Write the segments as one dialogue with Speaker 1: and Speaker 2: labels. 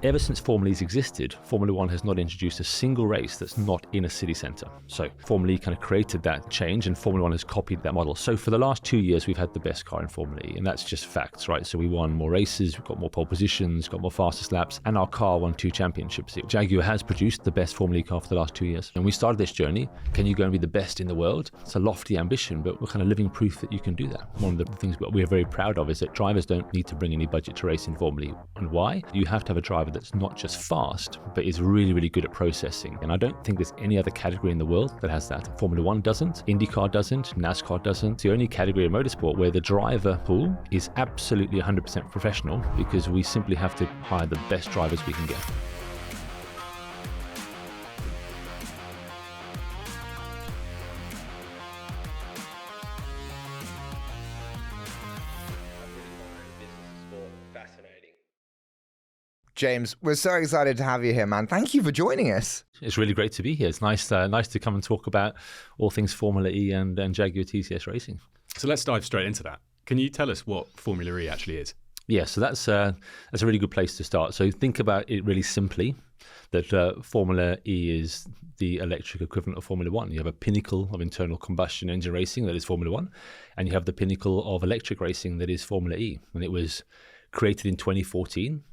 Speaker 1: Ever since Formula E's existed, Formula One has not introduced a single race that's not in a city centre. So Formula E kind of created that change, and Formula One has copied that model. So for the last 2 years, we've had the best car in Formula E, and that's just facts, right? So we won more races, we've got more pole positions, got more fastest laps, and our car won 2 championships. Jaguar has produced the best Formula E car for the last 2 years. And we started this journey, can you go and be the best in the world? It's a lofty ambition, but we're kind of living proof that you can do that. One of the things that we're very proud of is that drivers don't need to bring any budget to race in Formula E. And why? You have to have a driver that's not just fast, but is really, really good at processing. And I don't think there's any other category in the world that has that. Formula One doesn't, IndyCar doesn't, NASCAR doesn't. It's the only category in motorsport where the driver pool is absolutely 100% professional, because we simply have to hire the best drivers we can get.
Speaker 2: James, we're so excited to have you here, man. Thank you for joining us.
Speaker 1: It's really great to be here. It's nice to come and talk about all things Formula E and Jaguar TCS racing.
Speaker 3: So let's dive straight into that. Can you tell us what Formula E actually is?
Speaker 1: Yeah, so that's a really good place to start. So think about it really simply, that Formula E is the electric equivalent of Formula One. You have a pinnacle of internal combustion engine racing that is Formula One, and you have the pinnacle of electric racing that is Formula E. And it was created in 2014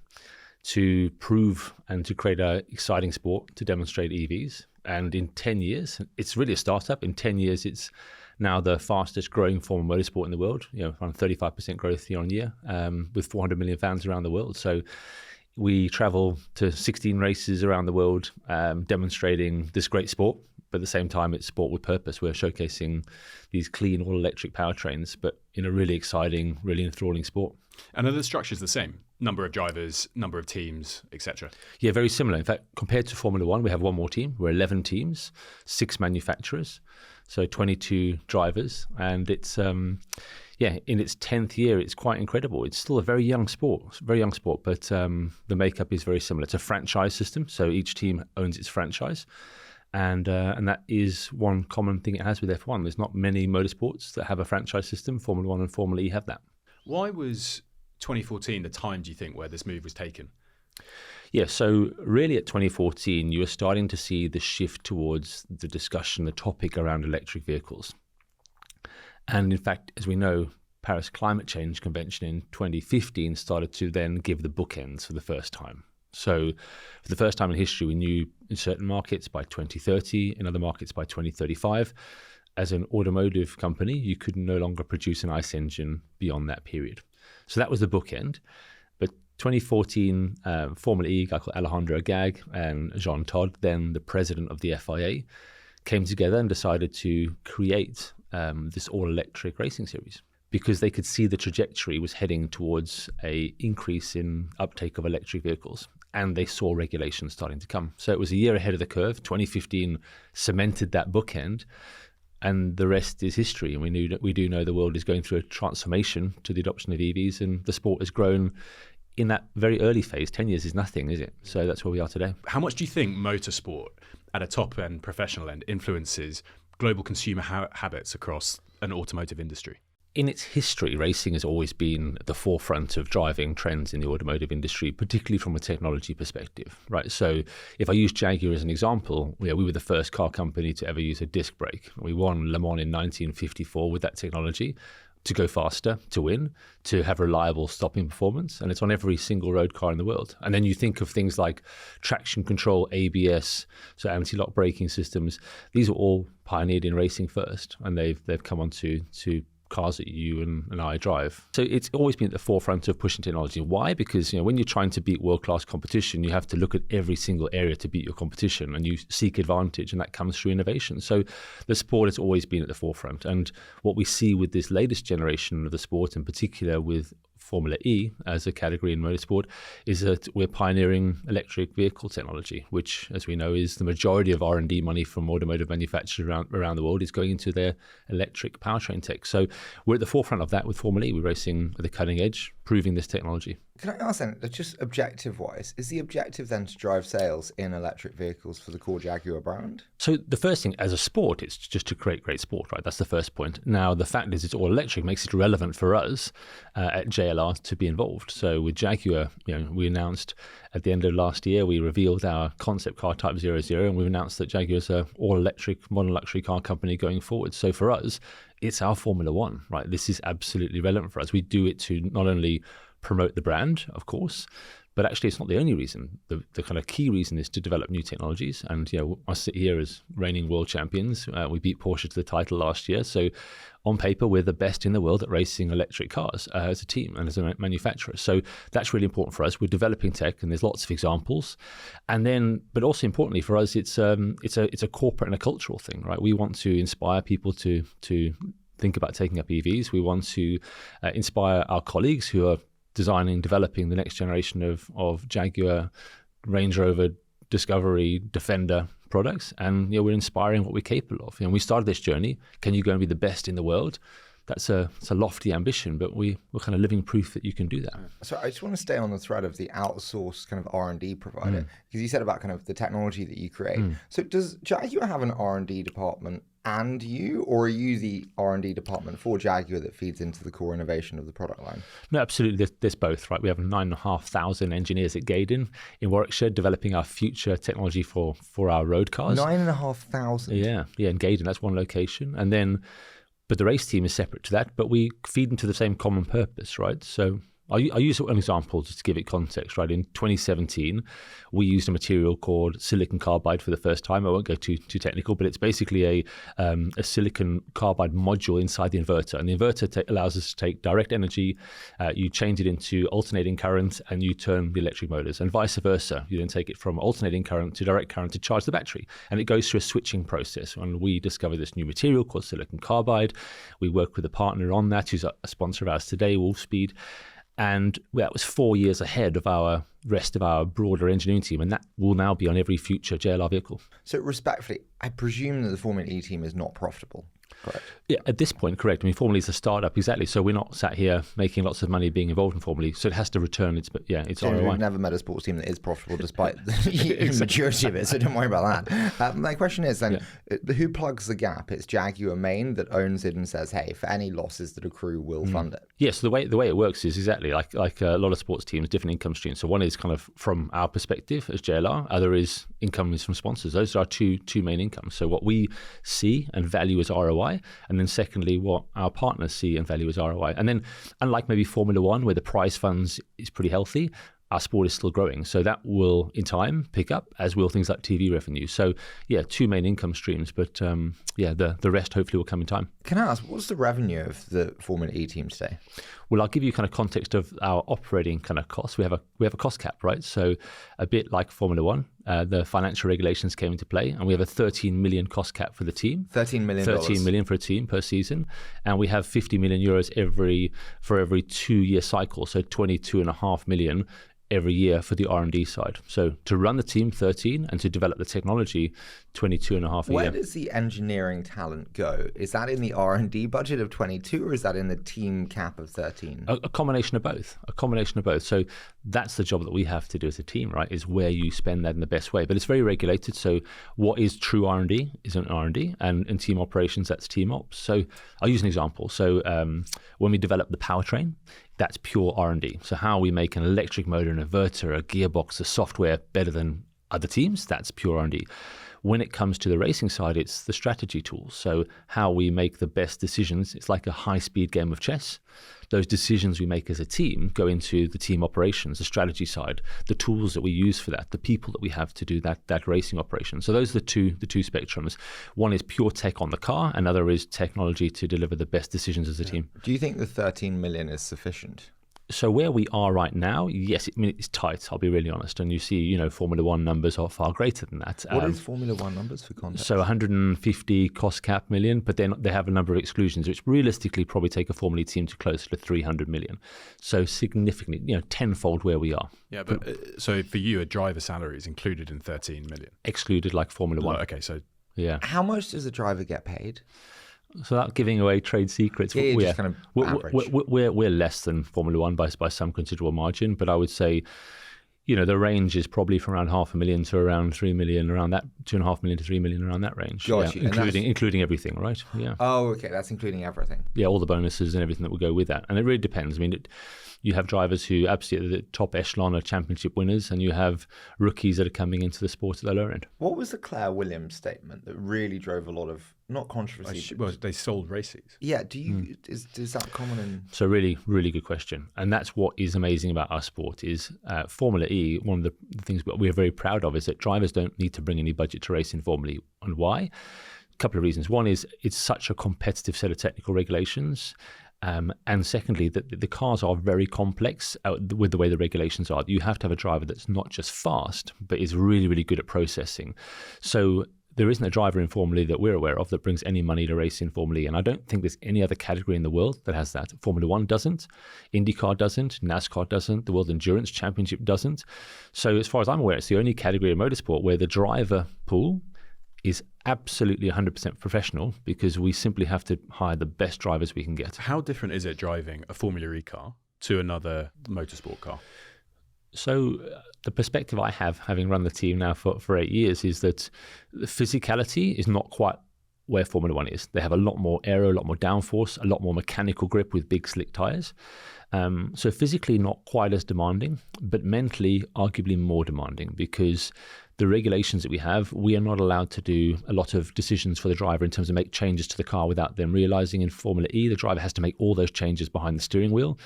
Speaker 1: to prove and to create an exciting sport to demonstrate EVs. And in 10 years, it's really a startup. In 10 years, it's now the fastest growing form of motorsport in the world, around 35% growth year on year, with 400 million fans around the world. So we travel to 16 races around the world, demonstrating this great sport. But at the same time, it's sport with purpose. We're showcasing these clean all-electric powertrains, but in a really exciting, really enthralling sport.
Speaker 3: And are the structures the same? Number of drivers, number of teams, etc.?
Speaker 1: Yeah, very similar. In fact, compared to Formula One, we have one more team. We're 11 teams, 6 manufacturers, so 22 drivers. And it's, in its 10th year, it's quite incredible. It's still a very young sport, but the makeup is very similar. It's a franchise system, so each team owns its franchise. And that is one common thing it has with F1. There's not many motorsports that have a franchise system. Formula One and Formula E have that.
Speaker 3: Why was 2014 the time, do you think, where this move was taken?
Speaker 1: Yeah, so really at 2014, you were starting to see the shift towards the discussion, the topic around electric vehicles. And in fact, as we know, Paris Climate Change Convention in 2015 started to then give the bookends for the first time. So for the first time in history, we knew in certain markets by 2030, in other markets by 2035, as an automotive company, you could no longer produce an ICE engine beyond that period. So that was the bookend. But 2014, Formula E, a guy called Alejandro Agag and Jean Todt, then the president of the FIA, came together and decided to create this all-electric racing series, because they could see the trajectory was heading towards an increase in uptake of electric vehicles. And they saw regulations starting to come. So it was a year ahead of the curve. 2015 cemented that bookend, and the rest is history. And we do know the world is going through a transformation to the adoption of EVs, and the sport has grown in that very early phase. 10 years is nothing, is it? So that's where we are today.
Speaker 3: How much do you think motorsport at a top end, professional end, influences global consumer habits across an automotive industry?
Speaker 1: In its history, racing has always been at the forefront of driving trends in the automotive industry, particularly from a technology perspective, right? So if I use Jaguar as an example, we were the first car company to ever use a disc brake. We won Le Mans in 1954 with that technology, to go faster, to win, to have reliable stopping performance. And it's on every single road car in the world. And then you think of things like traction control, ABS, so anti-lock braking systems. These are all pioneered in racing first, and they've come on to cars that you and I drive. So it's always been at the forefront of pushing technology. Why? Because when you're trying to beat world-class competition, you have to look at every single area to beat your competition, and you seek advantage, and that comes through innovation. So the sport has always been at the forefront. And what we see with this latest generation of the sport, in particular with Formula E as a category in motorsport, is that we're pioneering electric vehicle technology, which, as we know, is the majority of R&D money from automotive manufacturers around the world is going into their electric powertrain tech. So we're at the forefront of that with Formula E. We're racing at the cutting edge, proving this technology.
Speaker 2: Can I ask then, just objective-wise, is the objective then to drive sales in electric vehicles for the core Jaguar brand?
Speaker 1: So the first thing, as a sport, it's just to create great sport, right? That's the first point. Now, the fact is it's all electric makes it relevant for us at JLR to be involved. So with Jaguar, we announced at the end of last year, we revealed our concept car Type 00, and we've announced that Jaguar is an all-electric modern luxury car company going forward. So for us, it's our Formula One, right? This is absolutely relevant for us. We do it to not only promote the brand, of course, but actually it's not the only reason. The kind of key reason is to develop new technologies. And I sit here as reigning world champions. We beat Porsche to the title last year. So on paper, we're the best in the world at racing electric cars as a team and as a manufacturer. So that's really important for us. We're developing tech, and there's lots of examples. And then, but also importantly for us, it's a corporate and a cultural thing, right? We want to inspire people to think about taking up EVs. We want to inspire our colleagues who are designing, developing the next generation of Jaguar, Range Rover, Discovery, Defender products, and we're inspiring what we're capable of. We started this journey. Can you go and be the best in the world? It's a lofty ambition, but we're kind of living proof that you can do that.
Speaker 2: So I just want to stay on the thread of the outsourced kind of R&D provider, because you said about kind of the technology that you create. So does Jaguar have an R&D department and you, or are you the R&D department for Jaguar that feeds into the core innovation of the product line?
Speaker 1: No, absolutely. There's both, right? We have 9,500 engineers at Gaydon in Warwickshire developing our future technology for our road cars.
Speaker 2: 9,500?
Speaker 1: Yeah, in Gaydon. That's one location. And then, but the race team is separate to that, but we feed into the same common purpose, right? So I use an example just to give it context, right? In 2017, we used a material called silicon carbide for the first time. I won't go too technical, but it's basically a silicon carbide module inside the inverter. And the inverter allows us to take direct energy, you change it into alternating current, and you turn the electric motors, and vice versa. You then take it from alternating current to direct current to charge the battery. And it goes through a switching process. And we discovered this new material called silicon carbide. We work with a partner on that, who's a sponsor of ours today, Wolfspeed. And that was 4 years ahead of our rest of our broader engineering team, and that will now be on every future JLR vehicle.
Speaker 2: So respectfully, I presume that the Formula E team is not profitable, correct?
Speaker 1: Yeah, at this point, correct. I mean, Formula E is a startup, exactly. So we're not sat here making lots of money being involved in Formula E. So it has to return its
Speaker 2: so
Speaker 1: ROI.
Speaker 2: We've never met a sports team that is profitable despite the maturity of it, so don't worry about that. My question is then, who plugs the gap? It's Jaguar Main that owns it and says, hey, for any losses that accrue, we'll fund it.
Speaker 1: Yes, so the way it works is exactly like a lot of sports teams, different income streams. So one is kind of from our perspective as JLR, other is income is from sponsors. Those are our two main incomes. So what we see and value as ROI, and then secondly, what our partners see and value as ROI. And then unlike maybe Formula One, where the prize funds is pretty healthy, our sport is still growing. So that will, in time, pick up, as will things like TV revenue. So, two main income streams, but the rest hopefully will come in time.
Speaker 2: Can I ask, what's the revenue of the Formula E team today?
Speaker 1: Well, I'll give you kind of context of our operating kind of costs. We have a cost cap, right? So a bit like Formula One, the financial regulations came into play, and we have a 13 million cost cap for the team.
Speaker 2: $13 million.
Speaker 1: 13 million for a team per season, and we have 50 million euros for every 2-year cycle. So 22.5 million every year for the R&D side. So to run the team, 13, and to develop the technology, 22.5 a year.
Speaker 2: Where does the engineering talent go? Is that in the R&D budget of 22, or is that in the team cap of 13?
Speaker 1: A combination of both. So that's the job that we have to do as a team, right? Is where you spend that in the best way. But it's very regulated. So what is true R&D isn't R&D, and in team operations, that's team ops. So I'll use an example. So when we develop the powertrain, that's pure R&D. So how we make an electric motor, an inverter, a gearbox, a software better than other teams, that's pure R&D. When it comes to the racing side, it's the strategy tools. So how we make the best decisions, it's like a high-speed game of chess. Those decisions we make as a team go into the team operations, the strategy side, the tools that we use for that, the people that we have to do that racing operation. So those are the two spectrums. One is pure tech on the car, another is technology to deliver the best decisions as a team.
Speaker 2: Do you think the 13 million is sufficient?
Speaker 1: So where we are right now, yes, it's tight, I'll be really honest. And you see, Formula One numbers are far greater than that.
Speaker 2: What is Formula One numbers for context?
Speaker 1: So 150 cost cap million, but then they have a number of exclusions, which realistically probably take a Formula E team to closer to 300 million. So significantly, tenfold where we are.
Speaker 3: Yeah, but so for you, a driver salary is included in 13 million?
Speaker 1: Excluded like Formula One.
Speaker 3: Okay, so...
Speaker 1: Yeah.
Speaker 2: How much does a driver get paid?
Speaker 1: So without giving away trade secrets,
Speaker 2: Yeah, just kind of average.
Speaker 1: we're less than Formula One by some considerable margin. But I would say, the range is probably from around 500,000 to around 3 million, around that 2.5 million to 3 million, around that range.
Speaker 2: Got you.
Speaker 1: Including everything, right? Yeah.
Speaker 2: Oh, okay. That's including everything.
Speaker 1: Yeah, all the bonuses and everything that will go with that. And it really depends. I mean, you have drivers who absolutely at the top echelon are championship winners, and you have rookies that are coming into the sport at the lower end.
Speaker 2: What was the Claire Williams statement that really drove a lot of, not controversy?
Speaker 3: Well, they sold races.
Speaker 2: Yeah. Do you is that common in?
Speaker 1: So really, really good question. And that's what is amazing about our sport is Formula E. One of the things that we're very proud of is that drivers don't need to bring any budget to race in Formula E. And why? A couple of reasons. One is it's such a competitive set of technical regulations. And secondly, the cars are very complex with the way the regulations are. You have to have a driver that's not just fast, but is really, really good at processing. So there isn't a driver in Formula E that we're aware of that brings any money to race in Formula E. And I don't think there's any other category in the world that has that. Formula One doesn't. IndyCar doesn't. NASCAR doesn't. The World Endurance Championship doesn't. So as far as I'm aware, it's the only category of motorsport where the driver pool is absolutely 100% professional, because we simply have to hire the best drivers we can get.
Speaker 3: How different is it driving a Formula E car to another motorsport car?
Speaker 1: So the perspective I have, having run the team now for 8 years, is that the physicality is not quite where Formula One is. They have a lot more aero, a lot more downforce, a lot more mechanical grip with big slick tyres. So physically not quite as demanding, but mentally arguably more demanding, because the regulations that we are not allowed to do a lot of decisions for the driver in terms of make changes to the car without them realizing. In Formula E, the driver has to make all those changes behind the steering wheel.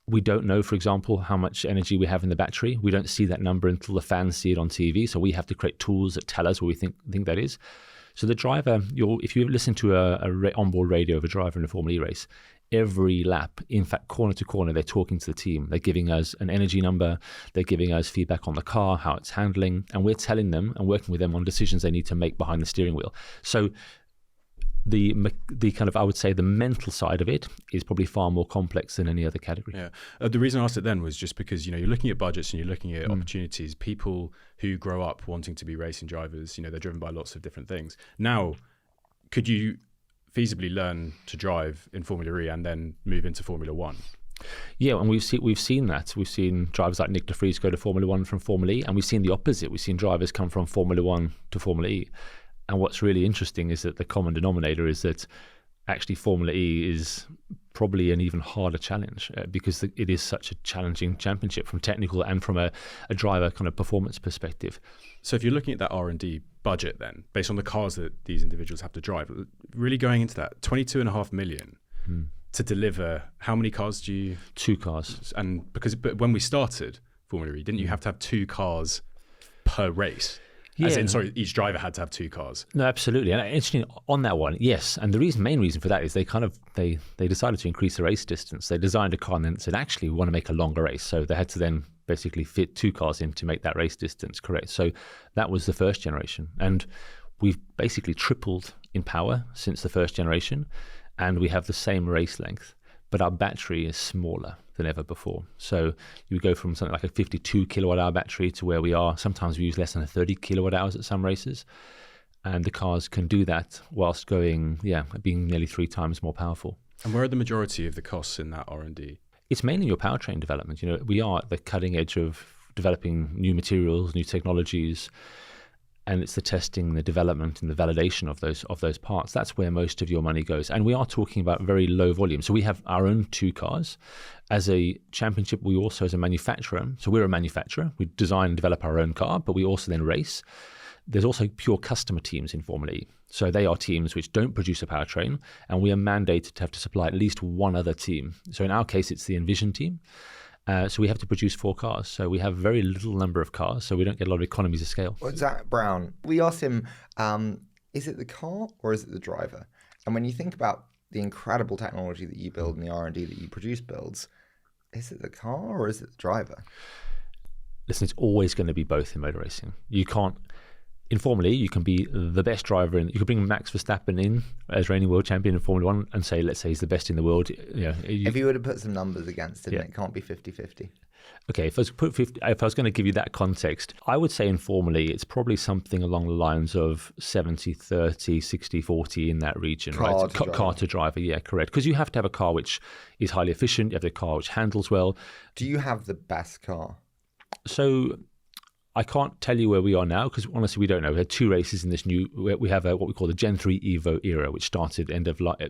Speaker 1: We don't know, for example, how much energy we have in the battery. We don't see that number until the fans see it on TV. So we have to create tools that tell us what we think that is. So the driver, if you listen to a onboard radio of a driver in a Formula E race, every lap, in fact, corner to corner, they're talking to the team. They're giving us an energy number. They're giving us feedback on the car, how it's handling, and we're telling them and working with them on decisions they need to make behind the steering wheel. So the kind of, I would say, the mental side of it is probably far more complex than any other category.
Speaker 3: Yeah. The reason I asked it then was just because, you're looking at budgets and you're looking at opportunities. People who grow up wanting to be racing drivers, they're driven by lots of different things. Now, could you feasibly learn to drive in Formula E and then move into Formula One?
Speaker 1: Yeah, and we've seen that. We've seen drivers like Nick de Vries go to Formula One from Formula E, and we've seen the opposite. We've seen drivers come from Formula One to Formula E. And what's really interesting is that the common denominator is that actually Formula E is probably an even harder challenge because it is such a challenging championship from technical and from a driver kind of performance perspective.
Speaker 3: So if you're looking at that R&D budget then, based on the cars that these individuals have to drive, really going into that, 22.5 million to deliver, how many cars do you... 2 cars. But when we started Formula E, didn't you have to have 2 cars per race? Yeah. As in, sorry, each driver had to have 2 cars.
Speaker 1: No, absolutely. And interesting on that one, yes. And the main reason for that is they decided to increase the race distance. They designed a car and then said, actually, we want to make a longer race. So they had to then basically fit 2 cars in to make that race distance correct. So that was the first generation. And we've basically tripled in power since the first generation. And we have the same race length, but our battery is smaller than ever before. So you go from something like a 52 kilowatt hour battery to where we are. Sometimes we use less than 30 kilowatt hours at some races. And the cars can do that whilst being nearly 3 times more powerful.
Speaker 3: And where are the majority of the costs in that R&D?
Speaker 1: It's mainly your powertrain development. We are at the cutting edge of developing new materials, new technologies, and it's the testing, the development, and the validation of those parts. That's where most of your money goes. And we are talking about very low volume. So we have our own 2 cars. As a championship, we also, as a manufacturer, so we're a manufacturer. We design and develop our own car, but we also then race. There's also pure customer teams in Formula E. So they are teams which don't produce a powertrain, and we are mandated to have to supply at least one other team. So in our case, it's the Envision team. So we have to produce 4 cars. So we have a very little number of cars, so we don't get a lot of economies of scale.
Speaker 2: Well, Zach Brown, we asked him, is it the car or is it the driver? And when you think about the incredible technology that you build and the R&D that you produce builds, is it the car or is it the driver?
Speaker 1: Listen, it's always going to be both in motor racing. You can't... In Formula E, you can be the best driver, and you could bring Max Verstappen in as reigning world champion in Formula One and say, let's say he's the best in the world.
Speaker 2: If you were to put some numbers against it, it can't be 50-50.
Speaker 1: Okay, if I was going to give you that context, I would say informally it's probably something along the lines of 70-30, 60-40 in that region, right? Car to driver, yeah, correct. Because you have to have a car which is highly efficient, you have a car which handles well.
Speaker 2: Do you have the best car?
Speaker 1: So I can't tell you where we are now because honestly we don't know. We had 2 races in this new. We have what we call the Gen 3 Evo era, which started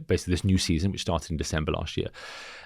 Speaker 1: basically this new season, which started in December last year.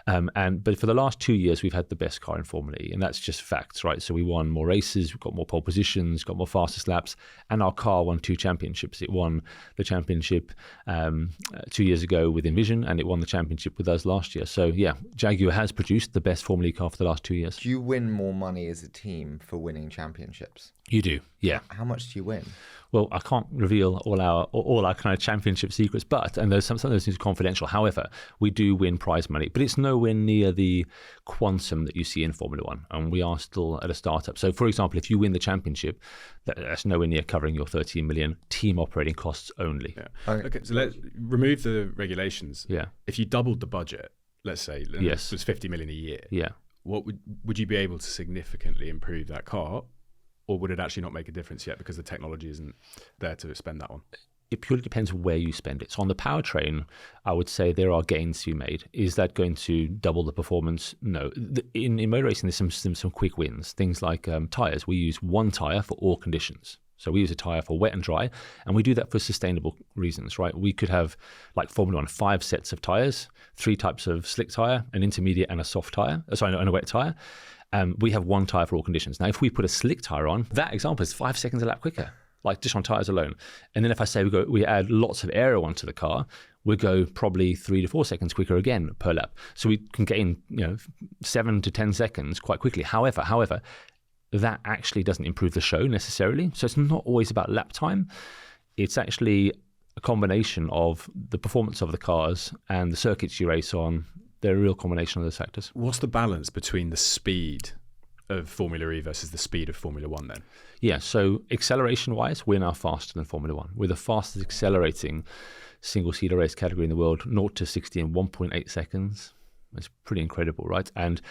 Speaker 1: But for the last 2 years, we've had the best car in Formula E, and that's just facts, right? So we won more races, we've got more pole positions, got more fastest laps, and our car won 2 championships. It won the championship 2 years ago with Envision, and it won the championship with us last year. So yeah, Jaguar has produced the best Formula E car for the last 2 years.
Speaker 2: Do you win more money as a team for winning championships?
Speaker 1: You do, yeah.
Speaker 2: How much do you win?
Speaker 1: Well, I can't reveal all our kind of championship secrets, and there's some of those things are confidential. However, we do win prize money, but it's nowhere near the quantum that you see in Formula One, and we are still at a startup. So, for example, if you win the championship, that's nowhere near covering your 13 million team operating costs only.
Speaker 3: Yeah. Okay, so let's remove the regulations.
Speaker 1: Yeah.
Speaker 3: If you doubled the budget, let's say,
Speaker 1: yes,
Speaker 3: it was 50 million a year.
Speaker 1: Yeah.
Speaker 3: What would you be able to significantly improve that car? Or would it actually not make a difference yet because the technology isn't there to spend that on?
Speaker 1: It purely depends where you spend it. So on the powertrain, I would say there are gains to be made. Is that going to double the performance? No. In motor racing, there's some quick wins. Things like tyres. We use 1 tyre for all conditions. So we use a tyre for wet and dry, and we do that for sustainable reasons, right? We could have, like Formula One, 5 sets of tyres, 3 types of slick tyre, an intermediate and a soft tyre, and a wet tyre. We have 1 tyre for all conditions. Now, if we put a slick tyre on, that example is 5 seconds a lap quicker, like just on tyres alone. And then if I say we add lots of aero onto the car, we go probably 3 to 4 seconds quicker again per lap. So we can gain 7 to 10 seconds quite quickly. However, that actually doesn't improve the show necessarily. So it's not always about lap time. It's actually a combination of the performance of the cars and the circuits you race on. They're a real combination of those factors.
Speaker 3: What's the balance between the speed of Formula E versus the speed of Formula One then?
Speaker 1: Yeah, so acceleration-wise, we're now faster than Formula One. We're the fastest accelerating single-seater race category in the world, 0 to 60 in 1.8 seconds. It's pretty incredible, right? And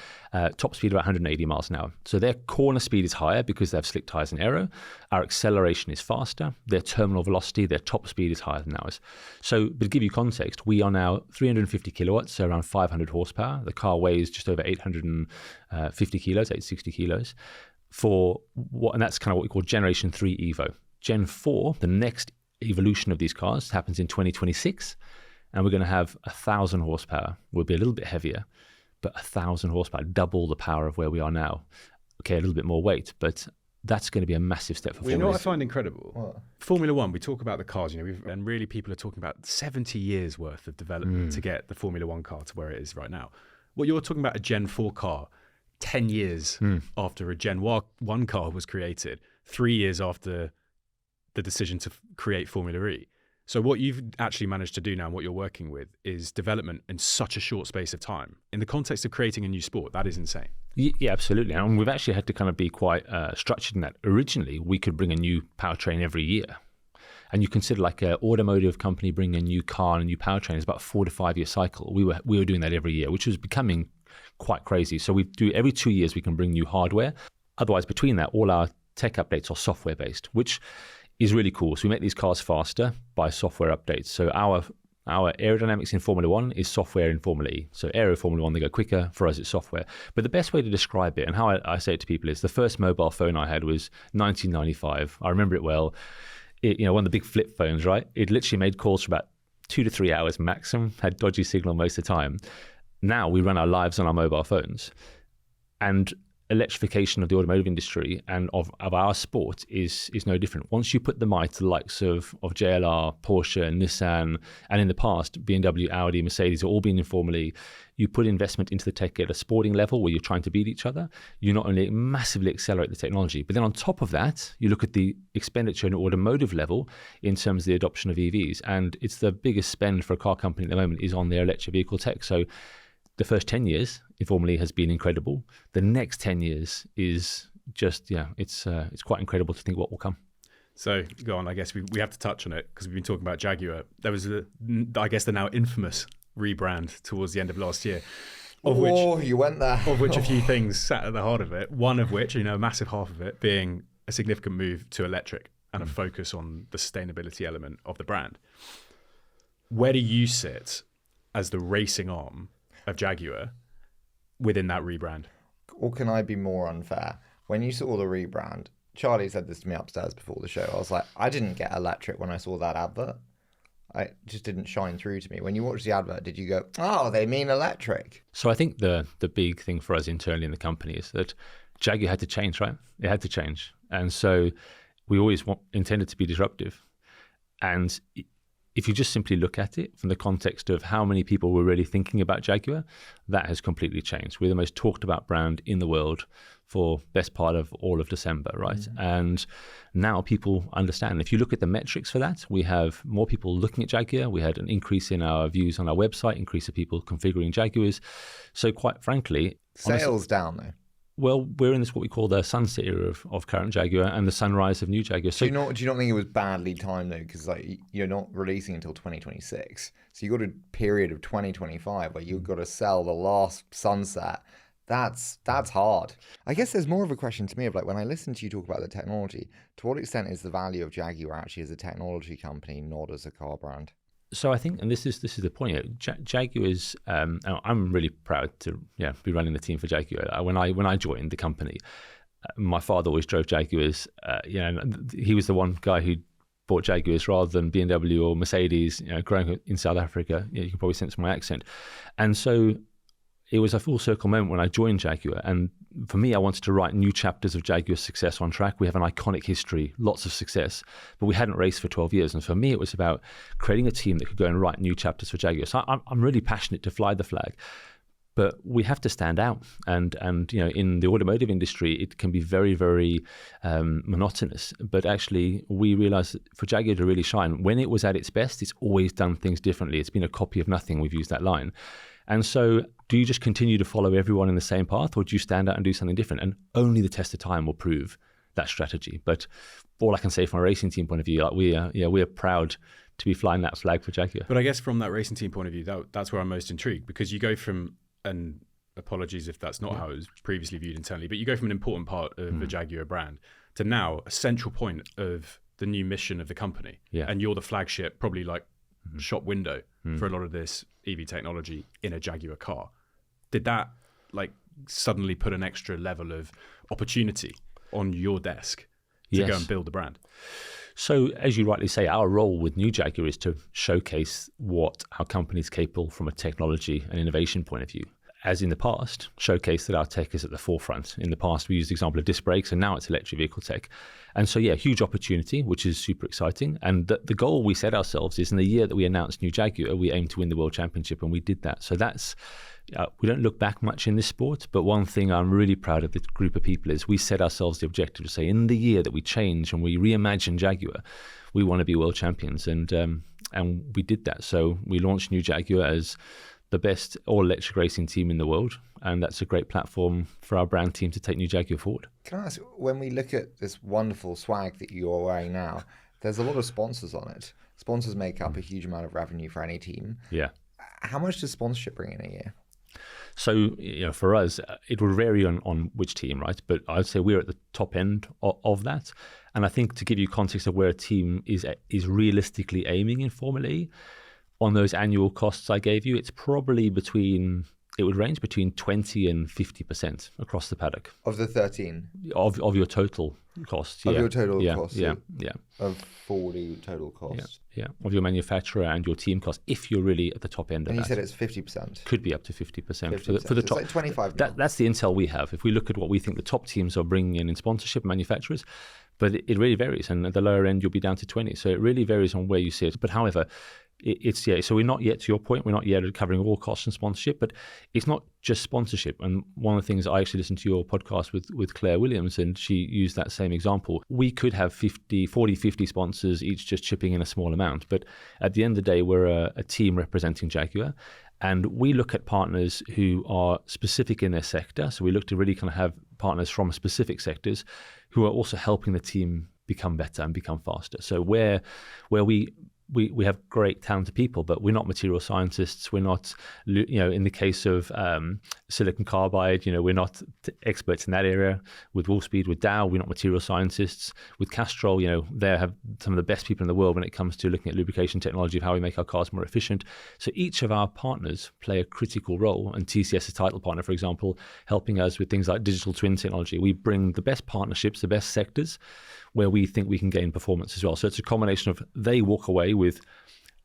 Speaker 1: top speed about 180 miles an hour. So their corner speed is higher because they have slick tyres and aero. Our acceleration is faster. Their terminal velocity, their top speed is higher than ours. So, but to give you context, we are now 350 kilowatts, so around 500 horsepower. The car weighs just over 850 kilos, 860 kilos. And that's kind of what we call Generation 3 Evo. Gen 4, the next evolution of these cars, happens in 2026. And we're going to have 1,000 horsepower. We'll be a little bit heavier, but 1,000 horsepower, double the power of where we are now. Okay, a little bit more weight, but that's going to be a massive step for Formula.
Speaker 3: You know what I find incredible? What? Formula One, we talk about the cars, and really people are talking about 70 years worth of development to get the Formula One car to where it is right now. Well, you're talking about a Gen 4 car 10 years after a Gen 1 car was created, 3 years after the decision to create Formula E. So what you've actually managed to do now and what you're working with is development in such a short space of time. In the context of creating a new sport, that is insane.
Speaker 1: Yeah, absolutely. And we've actually had to kind of be quite structured in that. Originally, we could bring a new powertrain every year. And you consider like an automotive company bringing a new car and a new powertrain is about a 4 to 5 year cycle. We were doing that every year, which was becoming quite crazy. So we do every 2 years we can bring new hardware. Otherwise, between that, all our tech updates are software based, which is really cool. So we make these cars faster by software updates. So our aerodynamics in Formula One is software in Formula E. So aero Formula One, they go quicker. For us, it's software. But the best way to describe it, and how I say it to people, is the first mobile phone I had was 1995. I remember it well. One of the big flip phones, right? It literally made calls for about 2 to 3 hours maximum, had dodgy signal most of the time. Now we run our lives on our mobile phones. And electrification of the automotive industry and of our sport is no different. Once you put the might to the likes of JLR, Porsche, Nissan, and in the past, BMW, Audi, Mercedes, have all been in Formula E, you put investment into the tech at a sporting level where you're trying to beat each other, you not only massively accelerate the technology, but then on top of that, you look at the expenditure in automotive level in terms of the adoption of EVs. And it's the biggest spend for a car company at the moment is on their electric vehicle tech. So the first 10 years in Formula E has been incredible. The next 10 years is just, it's quite incredible to think what will come.
Speaker 3: So, go on, I guess we have to touch on it because we've been talking about Jaguar. There was, I guess, the now infamous rebrand towards the end of last year.
Speaker 2: You went there.
Speaker 3: Of which a few things sat at the heart of it. One of which, a massive half of it being a significant move to electric and a focus on the sustainability element of the brand. Where do you sit as the racing arm of Jaguar within that rebrand?
Speaker 2: Or can I be more unfair? When you saw the rebrand, Charlie said this to me upstairs before the show. I was like, I didn't get electric when I saw that advert. It just didn't shine through to me. When you watched the advert, did you go, oh, they mean electric?
Speaker 1: So I think the big thing for us internally in the company is that Jaguar had to change, right? It had to change. And so we always intended to be disruptive. And if you just simply look at it from the context of how many people were really thinking about Jaguar, that has completely changed. We're the most talked about brand in the world for best part of all of December, right? Mm-hmm. And now people understand. If you look at the metrics for that, we have more people looking at Jaguar. We had an increase in our views on our website, increase of people configuring Jaguars. So quite frankly...
Speaker 2: Sales down though.
Speaker 1: Well, we're in this what we call the sunset era of current Jaguar and the sunrise of new Jaguar. So
Speaker 2: do you not think it was badly timed though? Because you're not releasing until 2026, so you got a period of 2025 where you've got to sell the last sunset. That's hard. I guess there's more of a question to me of when I listen to you talk about the technology, to what extent is the value of Jaguar actually as a technology company, not as a car brand?
Speaker 1: So I think, and this is the point. Jaguar is. I'm really proud to be running the team for Jaguar. When I joined the company, my father always drove Jaguars. He was the one guy who bought Jaguars rather than BMW or Mercedes. Growing up in South Africa, you can probably sense my accent, and so it was a full circle moment when I joined Jaguar. And for me, I wanted to write new chapters of Jaguar's success on track. We have an iconic history, lots of success, but we hadn't raced for 12 years. And for me, it was about creating a team that could go and write new chapters for Jaguar. So I'm really passionate to fly the flag, but we have to stand out. And in the automotive industry, it can be very, very monotonous. But actually, we realized that for Jaguar to really shine, when it was at its best, it's always done things differently. It's been a copy of nothing. We've used that line. And so do you just continue to follow everyone in the same path, or do you stand out and do something different? And only the test of time will prove that strategy. But all I can say from a racing team point of view, we are proud to be flying that flag for Jaguar.
Speaker 3: But I guess from that racing team point of view, that's where I'm most intrigued, because you go from, and apologies if that's not how it was previously viewed internally, but you go from an important part of the Jaguar brand to now a central point of the new mission of the company. Yeah. And you're the flagship, probably shop window for a lot of this EV technology in a Jaguar car. Did that suddenly put an extra level of opportunity on your desk to go and build the brand?
Speaker 1: So as you rightly say, our role with New Jaguar is to showcase what our company is capable from a technology and innovation point of view. As in the past, showcase that our tech is at the forefront. In the past, we used the example of disc brakes, and now it's electric vehicle tech. And so, huge opportunity, which is super exciting. And the goal we set ourselves is in the year that we announced New Jaguar, we aim to win the World Championship, and we did that. So that's, we don't look back much in this sport, but one thing I'm really proud of the group of people is we set ourselves the objective to say, in the year that we change and we reimagine Jaguar, we want to be world champions. And we did that. So we launched New Jaguar as the best all-electric racing team in the world, and that's a great platform for our brand team to take New Jaguar forward.
Speaker 2: Can I ask, when we look at this wonderful swag that you're wearing now, there's a lot of sponsors on it. Sponsors make up a huge amount of revenue for any team.
Speaker 1: Yeah.
Speaker 2: How much does sponsorship bring in a year?
Speaker 1: So, for us, it will vary on which team, right? But I'd say we're at the top end of that. And I think to give you context of where a team is realistically aiming in Formula E, on those annual costs I gave you, it's probably it would range between 20 and 50% across the paddock.
Speaker 2: Of the 13?
Speaker 1: Of your total cost.
Speaker 2: Of your total cost?
Speaker 1: Yeah.
Speaker 2: Of 40 total cost?
Speaker 1: Yeah. Of your manufacturer and your team cost, if you're really at the top end of that.
Speaker 2: And you said it's 50%?
Speaker 1: Could be up to 50%. For the top.
Speaker 2: It's like 25 now.
Speaker 1: That's the intel we have. If we look at what we think the top teams are bringing in sponsorship manufacturers, but it really varies. And at the lower end, you'll be down to 20. So it really varies on where you see it. But however, so we're not yet, to your point, we're not yet covering all costs and sponsorship, but it's not just sponsorship. And one of the things, I actually listened to your podcast with Claire Williams, and she used that same example. We could have 50 sponsors, each just chipping in a small amount. But at the end of the day, we're a team representing Jaguar. And we look at partners who are specific in their sector. So we look to really kind of have partners from specific sectors who are also helping the team become better and become faster. So where we we have great talented people, but we're not material scientists. We're not, in the case of silicon carbide, we're not experts in that area. With Wolfspeed, with Dow, we're not material scientists. With Castrol, they have some of the best people in the world when it comes to looking at lubrication technology, of how we make our cars more efficient. So each of our partners play a critical role, and TCS is a title partner, for example, helping us with things like digital twin technology. We bring the best partnerships, the best sectors, where we think we can gain performance as well. So it's a combination of they walk away with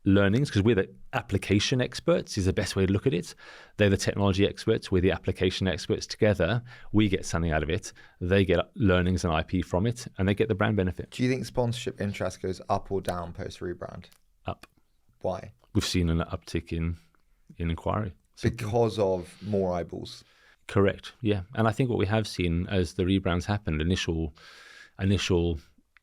Speaker 1: learnings, because we're the application experts is the best way to look at it. They're the technology experts, we're the application experts. Together, we get something out of it. They get learnings and IP from it, and they get the brand benefit.
Speaker 2: Do you think sponsorship interest goes up or down post rebrand?
Speaker 1: Up.
Speaker 2: Why?
Speaker 1: We've seen an uptick in inquiry.
Speaker 2: Because of more eyeballs?
Speaker 1: Correct, yeah. And I think what we have seen as the rebrands happened, initial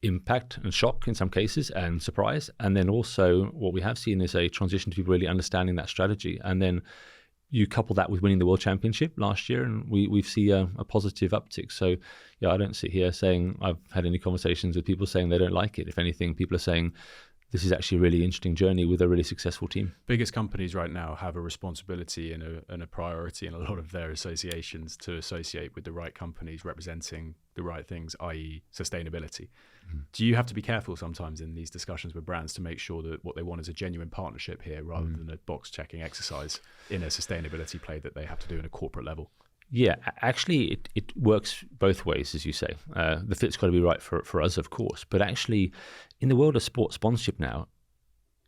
Speaker 1: impact and shock in some cases, and surprise, and then also what we have seen is a transition to people really understanding that strategy, and then you couple that with winning the World Championship last year, and we see a positive uptick. So yeah, I don't sit here saying I've had any conversations with people saying they don't like it. If anything, people are saying this is actually a really interesting journey with a really successful team. Biggest companies right now have a responsibility and a priority in a lot of their associations to associate with the right companies representing the right things, i.e. sustainability. Do you have to be careful sometimes in these discussions with brands to make sure that what they want is a genuine partnership here rather than a box-checking exercise in a sustainability play that they have to do in a corporate level? Yeah, actually, it works both ways, as you say. The fit's got to be right for us, of course. But actually, in the world of sport sponsorship now,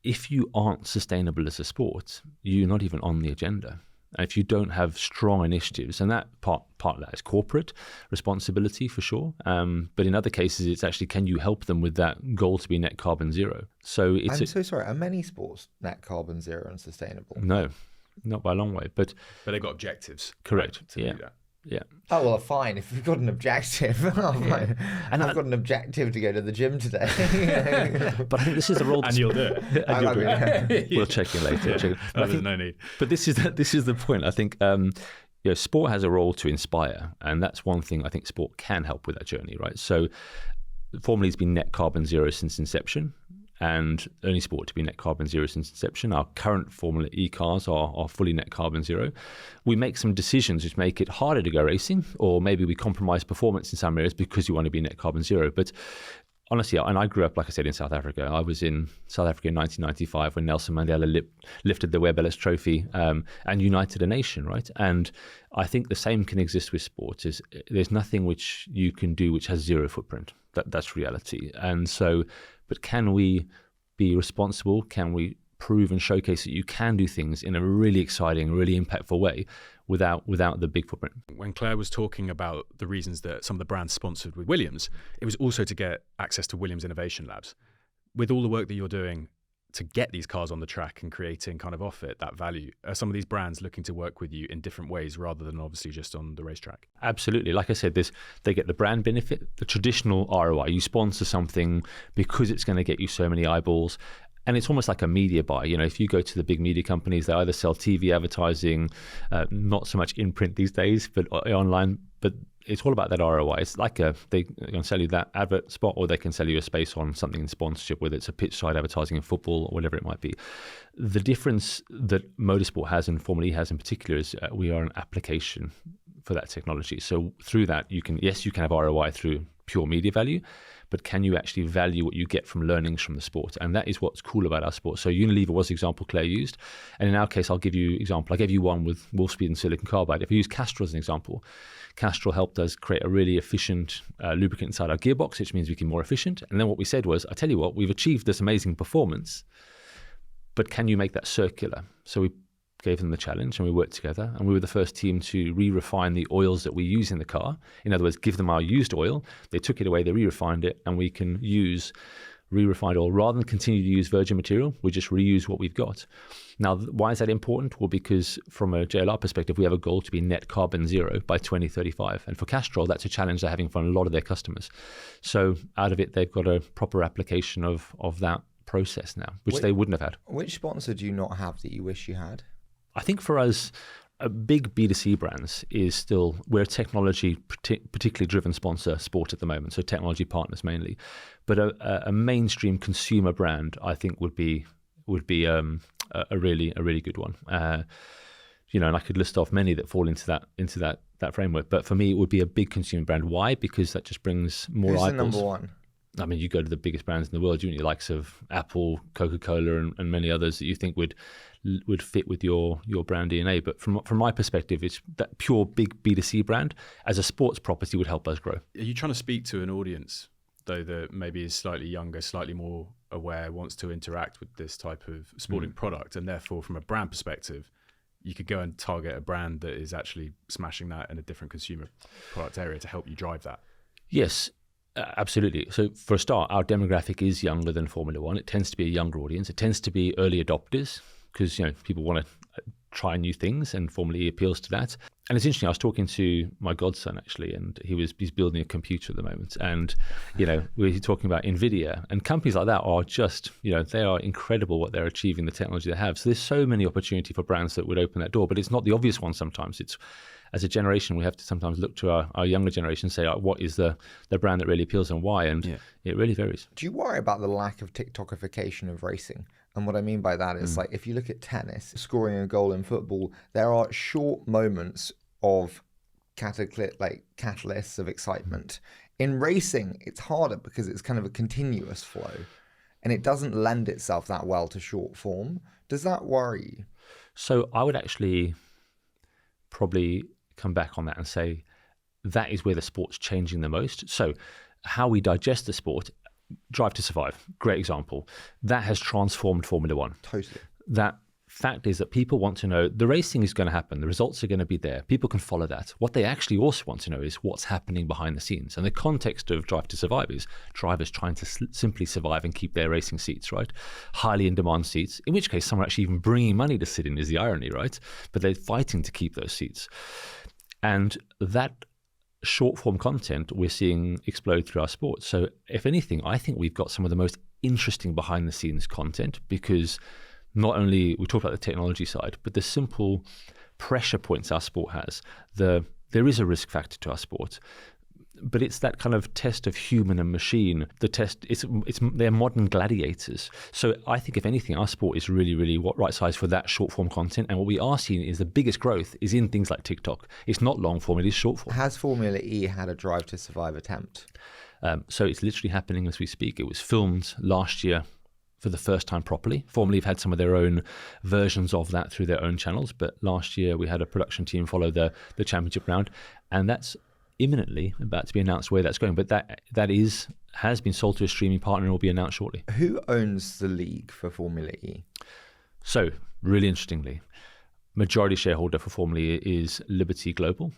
Speaker 1: if you aren't sustainable as a sport, you're not even on the agenda. And if you don't have strong initiatives, and that part of that is corporate responsibility for sure. But in other cases, it's actually, can you help them with that goal to be net carbon zero? So I'm
Speaker 2: so sorry. Are many sports net carbon zero and sustainable?
Speaker 1: No. Not by a long way, but
Speaker 3: they've got objectives.
Speaker 1: Correct.
Speaker 3: Right, to do that.
Speaker 1: Yeah.
Speaker 2: Oh well, fine. If you've got an objective, fine. And I've got an objective to go to the gym today.
Speaker 1: But I think this is the role.
Speaker 3: And you'll do it.
Speaker 1: We'll check in later.
Speaker 3: Yeah. There's no need.
Speaker 1: But this is the point. I think sport has a role to inspire, and that's one thing I think sport can help with that journey, right? So, Formula E's been net carbon zero since inception, and only sport to be net carbon zero since inception. Our current Formula E cars are fully net carbon zero. We make some decisions which make it harder to go racing, or maybe we compromise performance in some areas because you want to be net carbon zero. But honestly, and I grew up, like I said, in South Africa. I was in South Africa in 1995 when Nelson Mandela lifted the Webb Ellis Trophy and united a nation, right? And I think the same can exist with sports. There's nothing which you can do which has zero footprint. That's reality. And so, but can we be responsible? Can we prove and showcase that you can do things in a really exciting, really impactful way without the big footprint?
Speaker 3: When Claire was talking about the reasons that some of the brands sponsored with Williams, it was also to get access to Williams Innovation Labs. With all the work that you're doing to get these cars on the track and creating kind of off it that value, are some of these brands looking to work with you in different ways rather than obviously just on the racetrack?
Speaker 1: Absolutely. Like I said, they get the brand benefit, the traditional ROI. You sponsor something because it's going to get you so many eyeballs. And it's almost like a media buy. If you go to the big media companies, they either sell TV advertising, not so much in print these days, but online. But it's all about that ROI. It's like they can sell you that advert spot, or they can sell you a space on something in sponsorship, whether it's a pitch side advertising in football or whatever it might be. The difference that motorsport has and Formula E has in particular is we are an application for that technology. So through that, you can have ROI through pure media value, but can you actually value what you get from learnings from the sport? And that is what's cool about our sport. So Unilever was the example Claire used. And in our case, I'll give you an example. I gave you one with Wolfspeed and silicon carbide. If you use Castrol as an example, Castrol helped us create a really efficient lubricant inside our gearbox, which means we can be more efficient. And then what we said was, I tell you what, we've achieved this amazing performance, but can you make that circular? So we gave them the challenge and we worked together, and we were the first team to re-refine the oils that we use in the car. In other words, give them our used oil. They took it away, they re-refined it, and we can use re-refined oil rather than continue to use virgin material. We just reuse what we've got. Now, why is that important? Well, because from a JLR perspective, we have a goal to be net carbon zero by 2035. And for Castrol, that's a challenge they're having for a lot of their customers. So out of it, they've got a proper application of that process now, which they wouldn't have had.
Speaker 2: Which sponsor do you not have that you wish you had?
Speaker 1: I think for us, a big B2C brands is still, we're a technology particularly driven sponsor sport at the moment, so technology partners mainly. But a mainstream consumer brand, I think, would be a really good one. And I could list off many that fall into that framework. But for me, it would be a big consumer brand. Why? Because that just brings more
Speaker 2: Who's
Speaker 1: eyeballs.
Speaker 2: the number one?
Speaker 1: I mean, you go to the biggest brands in the world, the likes of Apple, Coca-Cola, and many others that you think would fit with your brand DNA. But from my perspective, it's that pure big B2C brand as a sports property would help us grow.
Speaker 3: Are you trying to speak to an audience, though, that maybe is slightly younger, slightly more aware, wants to interact with this type of sporting product, and therefore, from a brand perspective, you could go and target a brand that is actually smashing that in a different consumer product area to help you drive that?
Speaker 1: Yes. Absolutely. So for a start, our demographic is younger than Formula One. It tends to be a younger audience. It tends to be early adopters because people want to try new things, and Formula E appeals to that. And it's interesting. I was talking to my godson actually, and he's building a computer at the moment, and we're talking about NVIDIA, and companies like that are just they are incredible what they're achieving, the technology they have. So there's so many opportunity for brands that would open that door, but it's not the obvious one. Sometimes it's, as a generation, we have to sometimes look to our younger generation and say, what is the brand that really appeals and why? And it really varies.
Speaker 2: Do you worry about the lack of TikTokification of racing? And what I mean by that is, like, if you look at tennis, scoring a goal in football, there are short moments of catalysts of excitement. In racing, it's harder because it's kind of a continuous flow, and it doesn't lend itself that well to short form. Does that worry you?
Speaker 1: So I would actually probably come back on that and say that is where the sport's changing the most. So how we digest the sport, Drive to Survive, great example. That has transformed Formula One.
Speaker 2: Totally.
Speaker 1: That fact is that people want to know the racing is going to happen. The results are going to be there. People can follow that. What they actually also want to know is what's happening behind the scenes. And the context of Drive to Survive is drivers trying to simply survive and keep their racing seats, right? Highly in demand seats, in which case some are actually even bringing money to sit in is the irony, right? But they're fighting to keep those seats. And that short form content we're seeing explode through our sport. So if anything, I think we've got some of the most interesting behind the scenes content, because not only we talk about the technology side, but the simple pressure points our sport has. There is a risk factor to our sport, but it's that kind of test of human and machine. The test, they're modern gladiators. So I think if anything, our sport is really, really right size for that short form content. And what we are seeing is the biggest growth is in things like TikTok. It's not long form, it is short form.
Speaker 2: Has Formula E had a Drive to Survive attempt?
Speaker 1: So it's literally happening as we speak. It was filmed last year for the first time properly. Formula E have had some of their own versions of that through their own channels, but last year we had a production team follow the championship round, and that's imminently about to be announced where that's going. But that has been sold to a streaming partner and will be announced shortly.
Speaker 2: Who owns the league for Formula E?
Speaker 1: So, really interestingly, majority shareholder for Formula E is Liberty Global.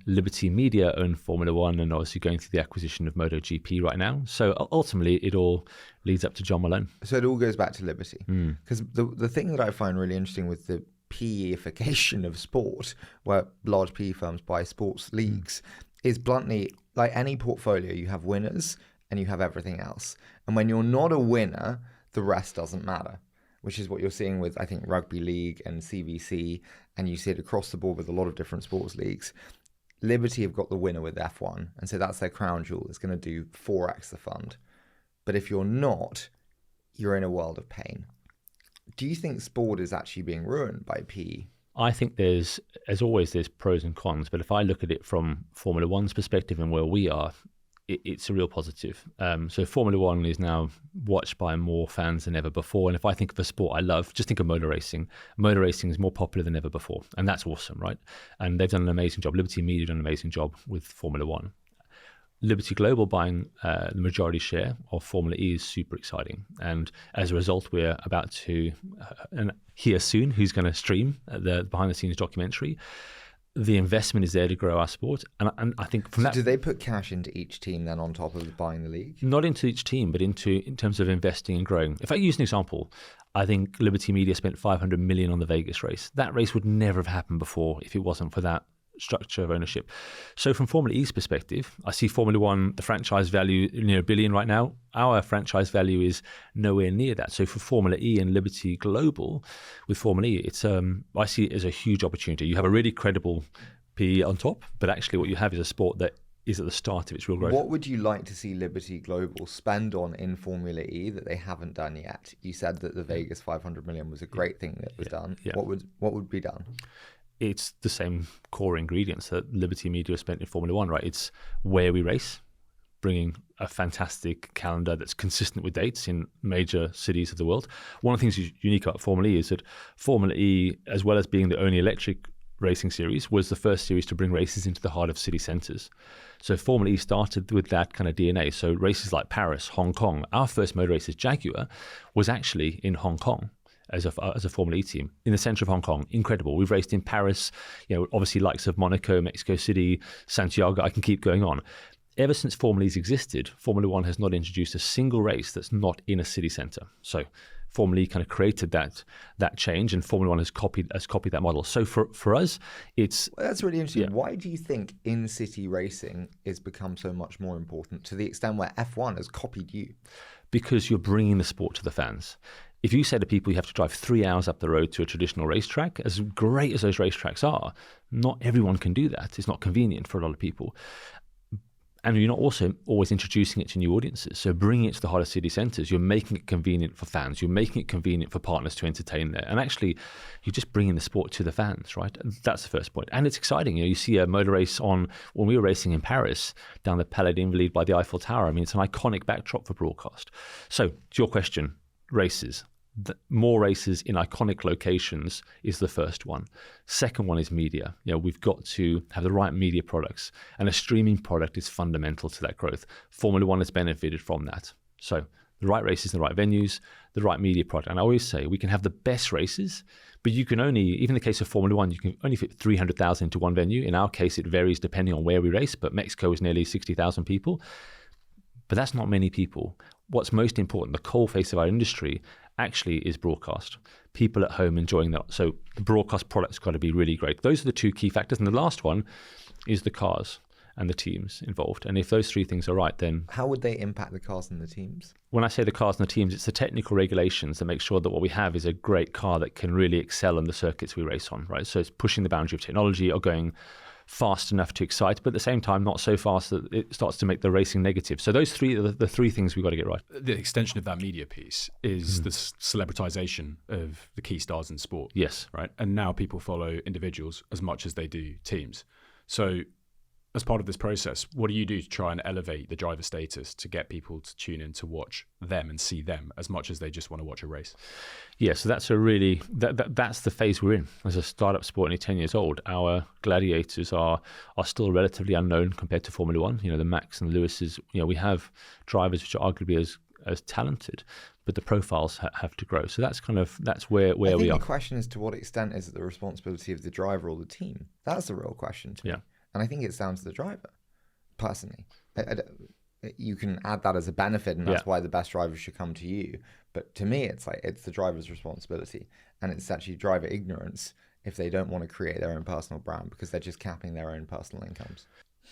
Speaker 1: Liberty Media own Formula One and obviously going through the acquisition of MotoGP right now. So ultimately, it all leads up to John Malone.
Speaker 2: So it all goes back to Liberty. Because the thing that I find really interesting with the PE-ification of sport, where large PE firms buy sports leagues, is bluntly, like any portfolio, you have winners and you have everything else. And when you're not a winner, the rest doesn't matter, which is what you're seeing with, I think, Rugby League and CVC, and you see it across the board with a lot of different sports leagues. Liberty have got the winner with F1, and so that's their crown jewel. It's going to do 4x the fund. But if you're not, you're in a world of pain. Do you think sport is actually being ruined by PE?
Speaker 1: I think there's pros and cons, but if I look at it from Formula One's perspective and where we are, it's a real positive. So Formula One is now watched by more fans than ever before. And if I think of a sport I love, just think of motor racing. Motor racing is more popular than ever before. And that's awesome, right? And they've done an amazing job. Liberty Media have done an amazing job with Formula One. Liberty Global buying the majority share of Formula E is super exciting. And as a result, we're about to hear soon who's going to stream the behind-the-scenes documentary. The investment is there to grow our sport. And I think from that...
Speaker 2: Do they put cash into each team then on top of buying the league?
Speaker 1: Not into each team, but in terms of investing and growing. If I use an example, I think Liberty Media spent $500 million on the Vegas race. That race would never have happened before if it wasn't for that structure of ownership. So from Formula E's perspective, I see Formula One, the franchise value near $1 billion right now. Our franchise value is nowhere near that. So for Formula E and Liberty Global, with Formula E, it's I see it as a huge opportunity. You have a really credible PE on top, but actually what you have is a sport that is at the start of its real growth.
Speaker 2: What would you like to see Liberty Global spend on in Formula E that they haven't done yet? You said that the Vegas 500 million was a great thing that was done.
Speaker 1: Yeah.
Speaker 2: What would be done?
Speaker 1: It's the same core ingredients that Liberty Media spent in Formula One, right? It's where we race, bringing a fantastic calendar that's consistent with dates in major cities of the world. One of the things unique about Formula E is that Formula E, as well as being the only electric racing series, was the first series to bring races into the heart of city centres. So Formula E started with that kind of DNA. So races like Paris, Hong Kong, our first motor race as Jaguar was actually in Hong Kong as a Formula E team in the centre of Hong Kong. Incredible. We've raced in Paris, obviously likes of Monaco, Mexico City, Santiago. I can keep going on. Ever since Formula E's existed, Formula One has not introduced a single race that's not in a city centre. So Formula E kind of created that change, and Formula One has copied that model. So for us, it's...
Speaker 2: Well, that's really interesting. Yeah. Why do you think in-city racing has become so much more important to the extent where F1 has copied you?
Speaker 1: Because you're bringing the sport to the fans. If you say to people you have to drive 3 hours up the road to a traditional racetrack, as great as those racetracks are, not everyone can do that. It's not convenient for a lot of people. And you're not also always introducing it to new audiences. So bringing it to the heart of city centres, you're making it convenient for fans. You're making it convenient for partners to entertain there. And actually, you're just bringing the sport to the fans, right? And that's the first point. And it's exciting. You see a motor race when we were racing in Paris, down the Palais d'Invalide by the Eiffel Tower. I mean, it's an iconic backdrop for broadcast. So to your question, races. More races in iconic locations is the first one. Second one is media. We've got to have the right media products, and a streaming product is fundamental to that growth. Formula One has benefited from that. So the right races, the right venues, the right media product. And I always say we can have the best races, but you can only, even in the case of Formula One, you can only fit 300,000 into one venue. In our case, it varies depending on where we race, but Mexico is nearly 60,000 people. But that's not many people. What's most important, the coalface of our industry, actually is broadcast. People at home enjoying that. So the broadcast product's got to be really great. Those are the two key factors. And the last one is the cars and the teams involved. And if those three things are right, then...
Speaker 2: How would they impact the cars and the teams?
Speaker 1: When I say the cars and the teams, it's the technical regulations that make sure that what we have is a great car that can really excel in the circuits we race on, right? So it's pushing the boundary of technology or going fast enough to excite, but at the same time not so fast that it starts to make the racing negative. So those three are the three things we've got to get right.
Speaker 3: The extension of that media piece is the celebritization of the key stars in sport.
Speaker 1: Yes.
Speaker 3: Right. And now people follow individuals as much as they do teams. So as part of this process, what do you do to try and elevate the driver status to get people to tune in to watch them and see them as much as they just want to watch a race?
Speaker 1: Yeah, so that's that's the phase we're in. As a startup sport, only 10 years old, our gladiators are still relatively unknown compared to Formula One. The Max and the Lewises. We have drivers which are arguably as talented, but the profiles have to grow. So that's where we are.
Speaker 2: The question is, to what extent is it the responsibility of the driver or the team? That's the real question to me. And I think it's down to the driver, personally. You can add that as a benefit, and that's why the best drivers should come to you. But to me, it's the driver's responsibility. And it's actually driver ignorance if they don't want to create their own personal brand because they're just capping their own personal incomes.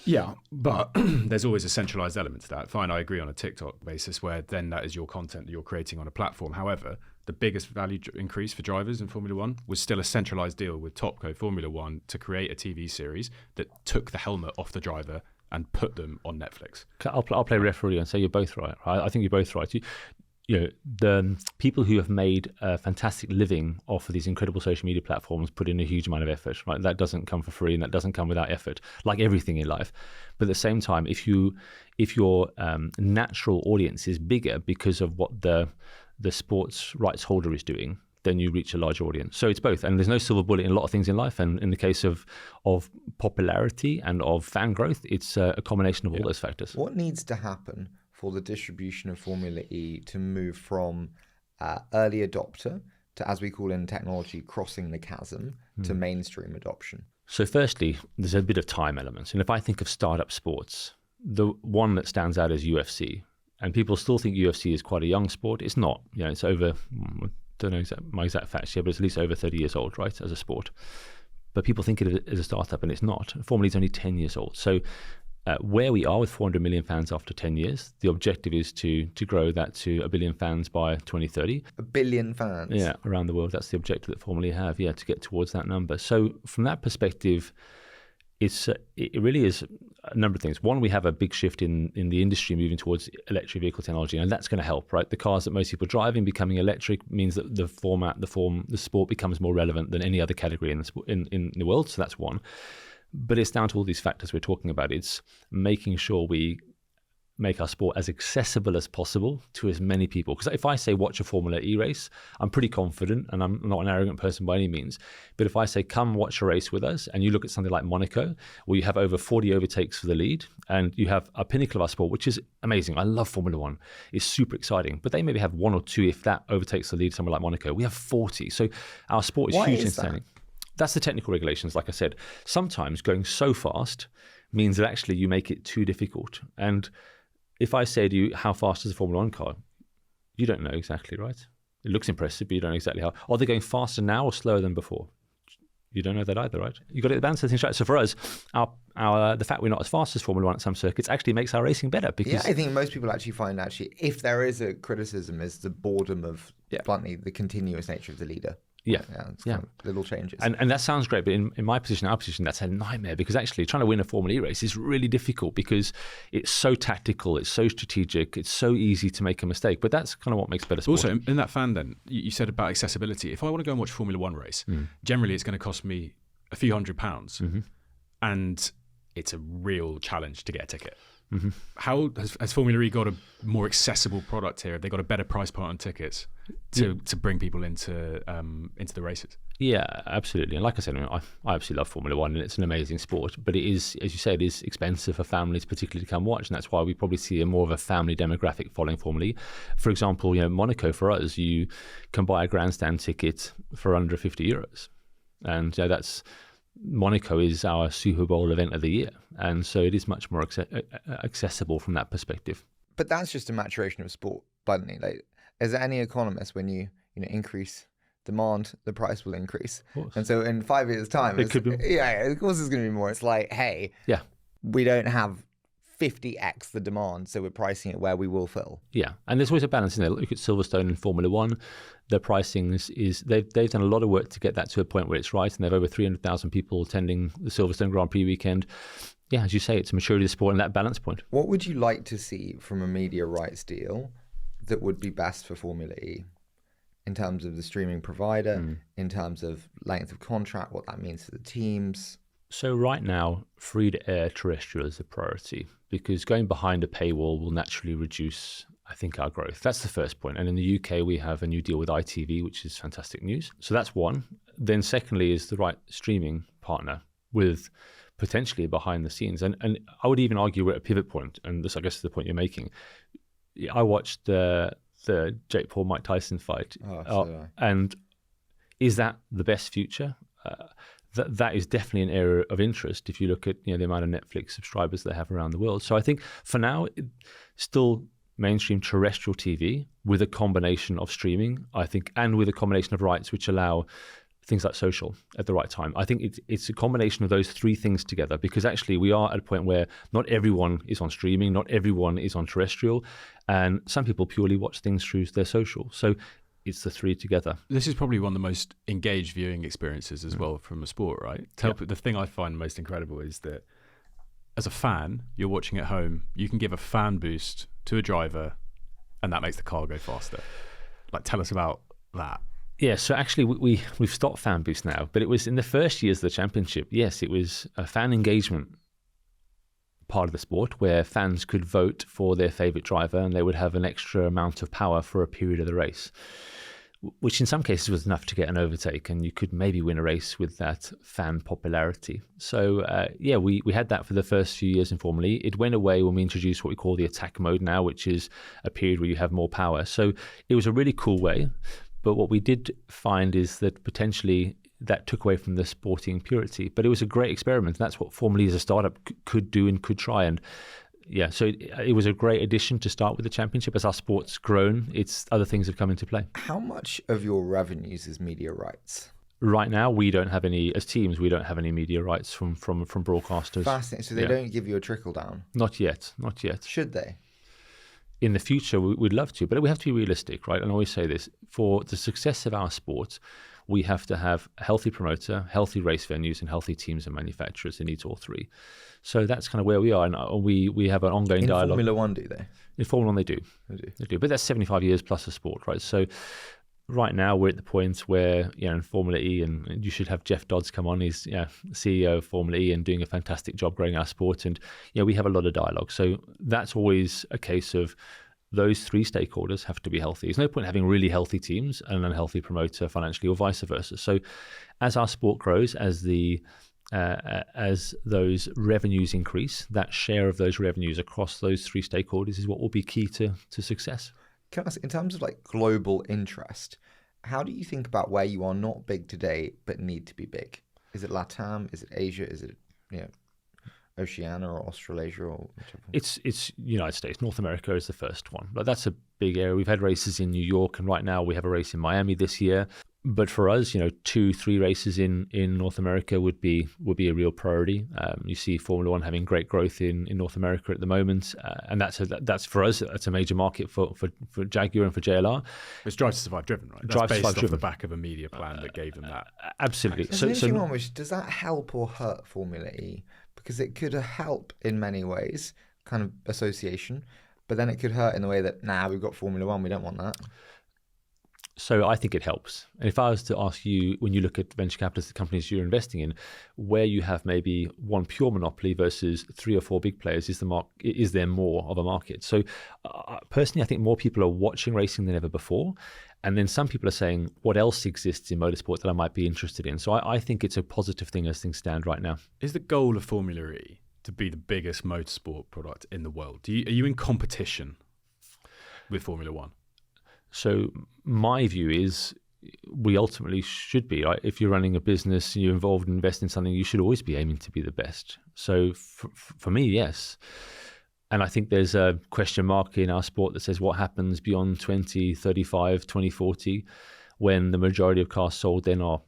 Speaker 3: Yeah, but there's always a centralized element to that. Fine, I agree on a TikTok basis where then that is your content that you're creating on a platform. However, the biggest value increase for drivers in Formula One was still a centralized deal with Topco Formula One to create a TV series that took the helmet off the driver and put them on Netflix.
Speaker 1: I'll play referee and say you're both right. I think you're both right. The people who have made a fantastic living off of these incredible social media platforms put in a huge amount of effort, right? That doesn't come for free, and that doesn't come without effort, like everything in life. But at the same time, if your natural audience is bigger because of what the sports rights holder is doing, then you reach a larger audience. So it's both, and there's no silver bullet in a lot of things in life. And in the case of popularity and of fan growth, it's a combination of all those factors.
Speaker 2: What needs to happen for the distribution of Formula E to move from early adopter to, as we call in technology, crossing the chasm to mainstream adoption?
Speaker 1: So firstly, there's a bit of time elements. And if I think of startup sports, the one that stands out is UFC. And people still think UFC is quite a young sport. It's not. It's over, I don't know my exact facts here, but it's at least over 30 years old, right, as a sport. but people think of it as a startup, and it's not. Formula E is only 10 years old. So where we are with 400 million fans after 10 years, the objective is to grow that to 1 billion fans by 2030.
Speaker 2: 1 billion fans?
Speaker 1: Yeah, around the world. That's the objective that Formula E have, to get towards that number. So from that perspective, it really is a number of things. One, we have a big shift in the industry moving towards electric vehicle technology, and that's going to help, right? The cars that most people are driving becoming electric means that the sport becomes more relevant than any other category in the world. So that's one. But it's down to all these factors we're talking about. It's making sure we make our sport as accessible as possible to as many people. Because if I say watch a Formula E race, I'm pretty confident, and I'm not an arrogant person by any means. But if I say come watch a race with us, and you look at something like Monaco, where you have over 40 overtakes for the lead, and you have a pinnacle of our sport, which is amazing. I love Formula One. It's super exciting. But they maybe have 1 or 2 if that overtakes the lead somewhere like Monaco. We have 40. So our sport is hugely entertaining. That's the technical regulations, like I said. Sometimes going so fast means that actually you make it too difficult. And if I say to you, how fast is a Formula One car? You don't know exactly, right? It looks impressive, but you don't know exactly how. Are they going faster now or slower than before? You don't know that either, right? You've got to balance things right. So for us, the fact we're not as fast as Formula One at some circuits actually makes our racing better. Because
Speaker 2: I think most people actually find if there is a criticism, is the boredom of, bluntly, the continuous nature of the leader. It's kind of little changes.
Speaker 1: And that sounds great, but in my position, our position, that's a nightmare, because actually trying to win a Formula E race is really difficult because it's so tactical, it's so strategic, it's so easy to make a mistake. But that's kind of what makes better sport.
Speaker 3: Also, in that fan then, you said about accessibility. If I want to go and watch a Formula One race, generally it's going to cost me a few £100s, and it's a real challenge to get a ticket. How has Formula E got a more accessible product here? Have they got a better price point on tickets to bring people into the races? Yeah, absolutely. And like I said, I absolutely love Formula One, and it's an amazing sport. But it is, as you said, is expensive for families, particularly to come watch, and that's why we probably see more of a family demographic following Formula E. For example, Monaco for us, you can buy a grandstand ticket for under €50, and that's. Monaco is our Super Bowl event of the year, and so it is much more accessible from that perspective.
Speaker 2: But that's just a maturation of sport, bluntly. Is there any economist, when you increase demand, the price will increase? And so in 5 years' time,
Speaker 1: it could be.
Speaker 2: Of course it's going to be more. It's like, hey, we don't have 50x the demand, so we're pricing it where we will fill. Yeah,
Speaker 1: and there's always a balance in there. Look at Silverstone and Formula One. Their pricing is they've done a lot of work to get that to a point where it's right, and they've over 300,000 people attending the Silverstone Grand Prix weekend. Yeah, as you say, it's a maturity of the sport and that balance point.
Speaker 2: What would you like to see from a media rights deal that would be best for Formula E? In terms of the streaming provider, in terms of length of contract, what that means to the teams?
Speaker 1: So right now, free-to-air terrestrial is a priority, because going behind a paywall will naturally reduce, I think, our growth. That's the first point. And in the UK, we have a new deal with ITV, which is fantastic news. So that's one. Then secondly is the right streaming partner with potentially behind the scenes. And I would even argue we're at a pivot point, and this, I guess, is the point you're making. I watched the Jake Paul-Mike Tyson fight. And is that the best future? That is definitely an area of interest if you look at the amount of Netflix subscribers they have around the world. So I think for now, still mainstream terrestrial TV with a combination of streaming, I think, and with a combination of rights which allow things like social at the right time. I think it's a combination of those three things together, because actually we are at a point where not everyone is on streaming, not everyone is on terrestrial, and some people purely watch things through their social. So it's the three together.
Speaker 3: This is probably one of the most engaged viewing experiences as well from a sport, right? The thing I find most incredible is that as a fan, you're watching at home, you can give a fan boost to a driver and that makes the car go faster. Tell us about that.
Speaker 1: Yeah, so actually we've stopped fan boost now, but it was in the first years of the championship. Yes, it was a fan engagement part of the sport where fans could vote for their favorite driver and they would have an extra amount of power for a period of the race, which in some cases was enough to get an overtake, and you could maybe win a race with that fan popularity. So we had that for the first few years in Formula E. It went away when we introduced what we call the attack mode now, which is a period where you have more power. So it was a really cool way, but what we did find is that potentially that took away from the sporting purity. But it was a great experiment. That's what Formula E as a startup could do and could try. And yeah, so it was a great addition to start with the championship. As our sport's grown, other things have come into play.
Speaker 2: How much of your revenues is media rights?
Speaker 1: Right now, we don't have any, as teams, we don't have any media rights from broadcasters.
Speaker 2: Fascinating. So they don't give you a trickle down?
Speaker 1: Not yet.
Speaker 2: Should they?
Speaker 1: In the future, we'd love to, but we have to be realistic, right? And I always say this, for the success of our sport, we have to have a healthy promoter, healthy race venues, and healthy teams and manufacturers. It needs all three. So that's kind of where we are. And we have an ongoing dialogue.
Speaker 2: In Formula One, do they?
Speaker 1: In Formula One, they do. They do. But that's 75 years plus of sport, right? So right now, we're at the point where, in Formula E, and you should have Jeff Dodds come on. He's CEO of Formula E and doing a fantastic job growing our sport. And we have a lot of dialogue. So that's always a case of those three stakeholders have to be healthy. There's no point having really healthy teams and an unhealthy promoter financially, or vice versa. So as our sport grows, as those revenues increase, that share of those revenues across those three stakeholders is what will be key to success.
Speaker 2: Can I ask, in terms of like global interest, how do you think about where you are not big today but need to be big? Is it LATAM? Is it Asia? Is it Oceania or Australasia or whichever?
Speaker 1: It's United States. North America is the first one. But that's a big area. We've had races in New York, and right now we have a race in Miami this year. But for us, 2-3 races in North America would be a real priority. You see Formula One having great growth in North America at the moment, and that's for us. That's a major market for Jaguar and for JLR.
Speaker 3: It's Drive to Survive driven, right? That's based off the back of a media plan that gave them that.
Speaker 2: So
Speaker 1: Absolutely.
Speaker 2: does that help or hurt Formula E? Because it could help in many ways, kind of association, but then it could hurt in the way that we've got Formula One, we don't want that.
Speaker 1: So I think it helps. And if I was to ask you, when you look at venture capitalist companies you're investing in, where you have maybe one pure monopoly versus 3 or 4 big players, is there more of a market? So personally, I think more people are watching racing than ever before. And then some people are saying, what else exists in motorsport that I might be interested in? So I think it's a positive thing as things stand right now.
Speaker 3: Is the goal of Formula E to be the biggest motorsport product in the world? Are you in competition with Formula One?
Speaker 1: So my view is we ultimately should be, right? If you're running a business and you're involved in investing in something, you should always be aiming to be the best. So for me, yes. And I think there's a question mark in our sport that says what happens beyond 2035, 2040, when the majority of cars sold then are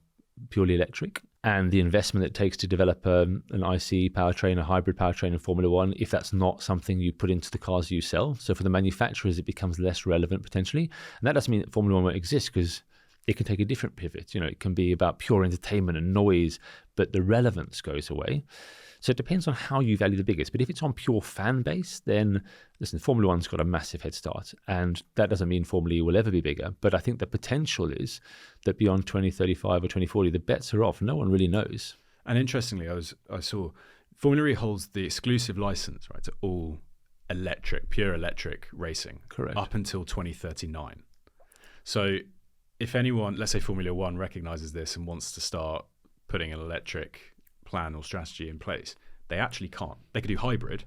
Speaker 1: purely electric. And the investment it takes to develop an ICE powertrain, a hybrid powertrain in Formula One, if that's not something you put into the cars you sell. So for the manufacturers, it becomes less relevant potentially. And that doesn't mean that Formula One won't exist, because it can take a different pivot. It can be about pure entertainment and noise, but the relevance goes away. So it depends on how you value the biggest. But if it's on pure fan base, then listen, Formula One's got a massive head start. And that doesn't mean Formula E will ever be bigger. But I think the potential is that beyond 2035 or 2040, the bets are off. No one really knows.
Speaker 3: And interestingly, I saw Formula E holds the exclusive license, right, to all pure electric racing.
Speaker 1: Correct.
Speaker 3: Up until 2039. So if anyone, let's say Formula One recognizes this and wants to start putting an electric plan or strategy in place, they actually can't. They could do hybrid,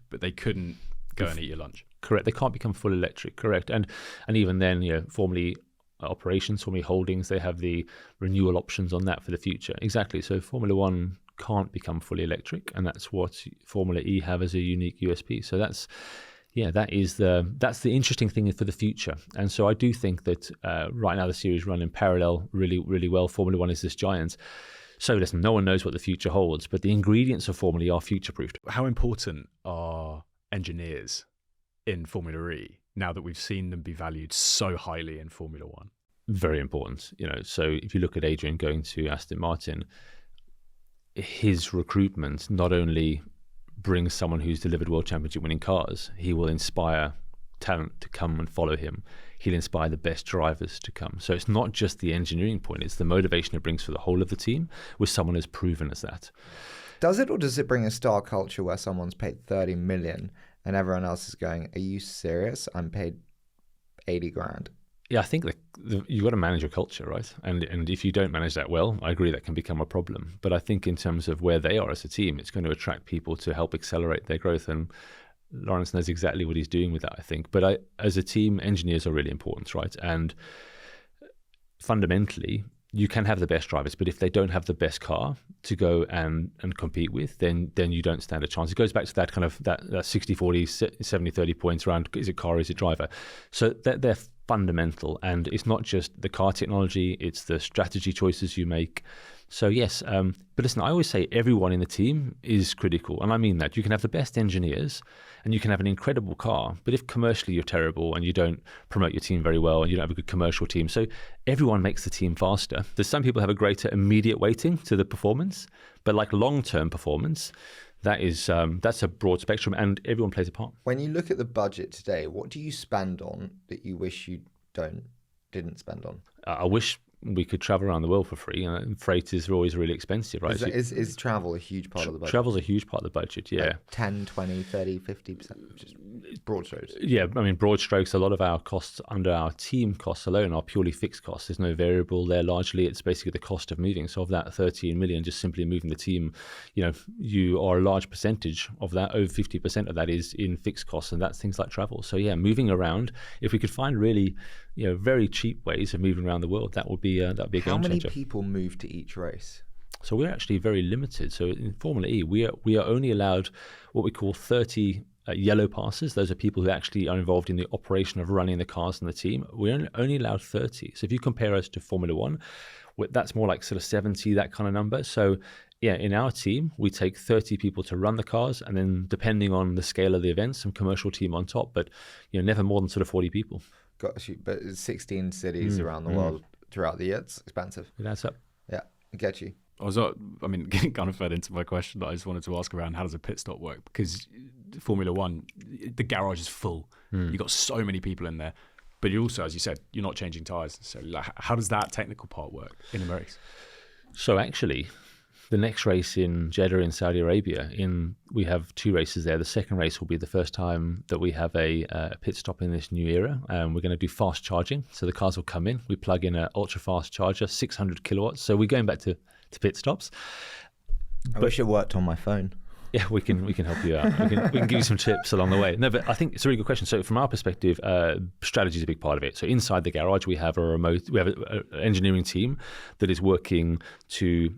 Speaker 3: but they couldn't go and eat your lunch.
Speaker 1: Correct. They can't become full electric. Correct. And even then, Formula operations, Formula Holdings, they have the renewal options on that for the future. Exactly. So Formula One can't become fully electric, and that's what Formula E have as a unique USP. So that's the interesting thing for the future. And so I do think that right now the series run in parallel really, really well. Formula One is this giant. So listen, no one knows what the future holds, but the ingredients of Formula E are future-proofed.
Speaker 3: How important are engineers in Formula E now that we've seen them be valued so highly in Formula One?
Speaker 1: Very important. So if you look at Adrian going to Aston Martin, his recruitment not only brings someone who's delivered World Championship winning cars, he will inspire talent to come and follow him. He'll inspire the best drivers to come. So it's not just the engineering point, it's the motivation it brings for the whole of the team with someone as proven as that.
Speaker 2: Does it, or does it bring a star culture where someone's paid 30 million and everyone else is going, are you serious? I'm paid 80 grand.
Speaker 1: Yeah, I think you've got to manage your culture, right? And if you don't manage that well, I agree that can become a problem. But I think in terms of where they are as a team, it's going to attract people to help accelerate their growth. And Lawrence knows exactly what he's doing with that, I think. But as a team, engineers are really important, right? And fundamentally, you can have the best drivers, but if they don't have the best car to go and compete with, then you don't stand a chance. It goes back to that kind of that 60-40, 70-30 points around, is it car or is it driver? So they're fundamental, and it's not just the car technology, it's the strategy choices you make. So yes, but listen, I always say everyone in the team is critical, and I mean that. You can have the best engineers and you can have an incredible car, but if commercially you're terrible and you don't promote your team very well and you don't have a good commercial team, so everyone makes the team faster. There's some people have a greater immediate weighting to the performance, but like long-term performance, that's a broad spectrum, and everyone plays a part.
Speaker 2: When you look at the budget today, what do you spend on that you wish you didn't spend on?
Speaker 1: I wish we could travel around the world for free. Freight is always really expensive, right?
Speaker 2: Is travel a huge part of the budget?
Speaker 1: Travel's a huge part of the budget, yeah.
Speaker 2: Like 10, 20, 30, 50%, just broad strokes.
Speaker 1: Yeah, I mean, broad strokes, a lot of our costs under our team costs alone are purely fixed costs. There's no variable there. Largely, it's basically the cost of moving. So of that 13 million, just simply moving the team, you are a large percentage of that. Over 50% of that is in fixed costs, and that's things like travel. So yeah, moving around, if we could find really very cheap ways of moving around the world, that would be a game changer.
Speaker 2: How many people move to each race?
Speaker 1: So we're actually very limited. So in Formula E, we are only allowed what we call 30 yellow passes. Those are people who actually are involved in the operation of running the cars and the team. We're only allowed 30. So if you compare us to Formula One, that's more like sort of 70, that kind of number. So yeah, in our team, we take 30 people to run the cars, and then depending on the scale of the event, some commercial team on top, but never more than sort of 40 people.
Speaker 2: Got you. But it's 16 cities around the world throughout the year. It's expensive.
Speaker 1: It adds up.
Speaker 2: Yeah, I get you.
Speaker 3: Getting kind of fed into my question that I just wanted to ask around how does a pit stop work? Because Formula One, the garage is full. You've got so many people in there. But you also, as you said, you're not changing tyres. So how does that technical part work in a race?
Speaker 1: So actually, the next race in Jeddah in Saudi Arabia, we have 2 races there. The second race will be the first time that we have a pit stop in this new era. We're going to do fast charging. So the cars will come in. We plug in an ultra fast charger, 600 kilowatts. So we're going back to pit stops.
Speaker 2: I wish it worked on my phone.
Speaker 1: Yeah, we can help you out. We can give you some tips along the way. No, but I think it's a really good question. So from our perspective, strategy is a big part of it. So inside the garage, we have an engineering team that is working to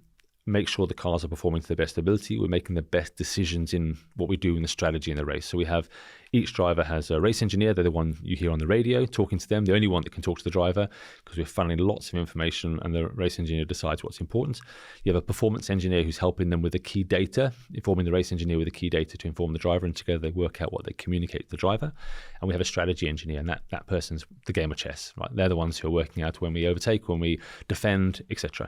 Speaker 1: make sure the cars are performing to their best ability. We're making the best decisions in what we do in the strategy in the race. So we have, each driver has a race engineer. They're the one you hear on the radio talking to them, the only one that can talk to the driver, because we're funneling lots of information and the race engineer decides what's important. You have a performance engineer who's helping them with the key data, informing the race engineer with the key data to inform the driver, and together they work out what they communicate to the driver. And we have a strategy engineer, and that person's the game of chess, right? They're the ones who are working out when we overtake, when we defend, etc.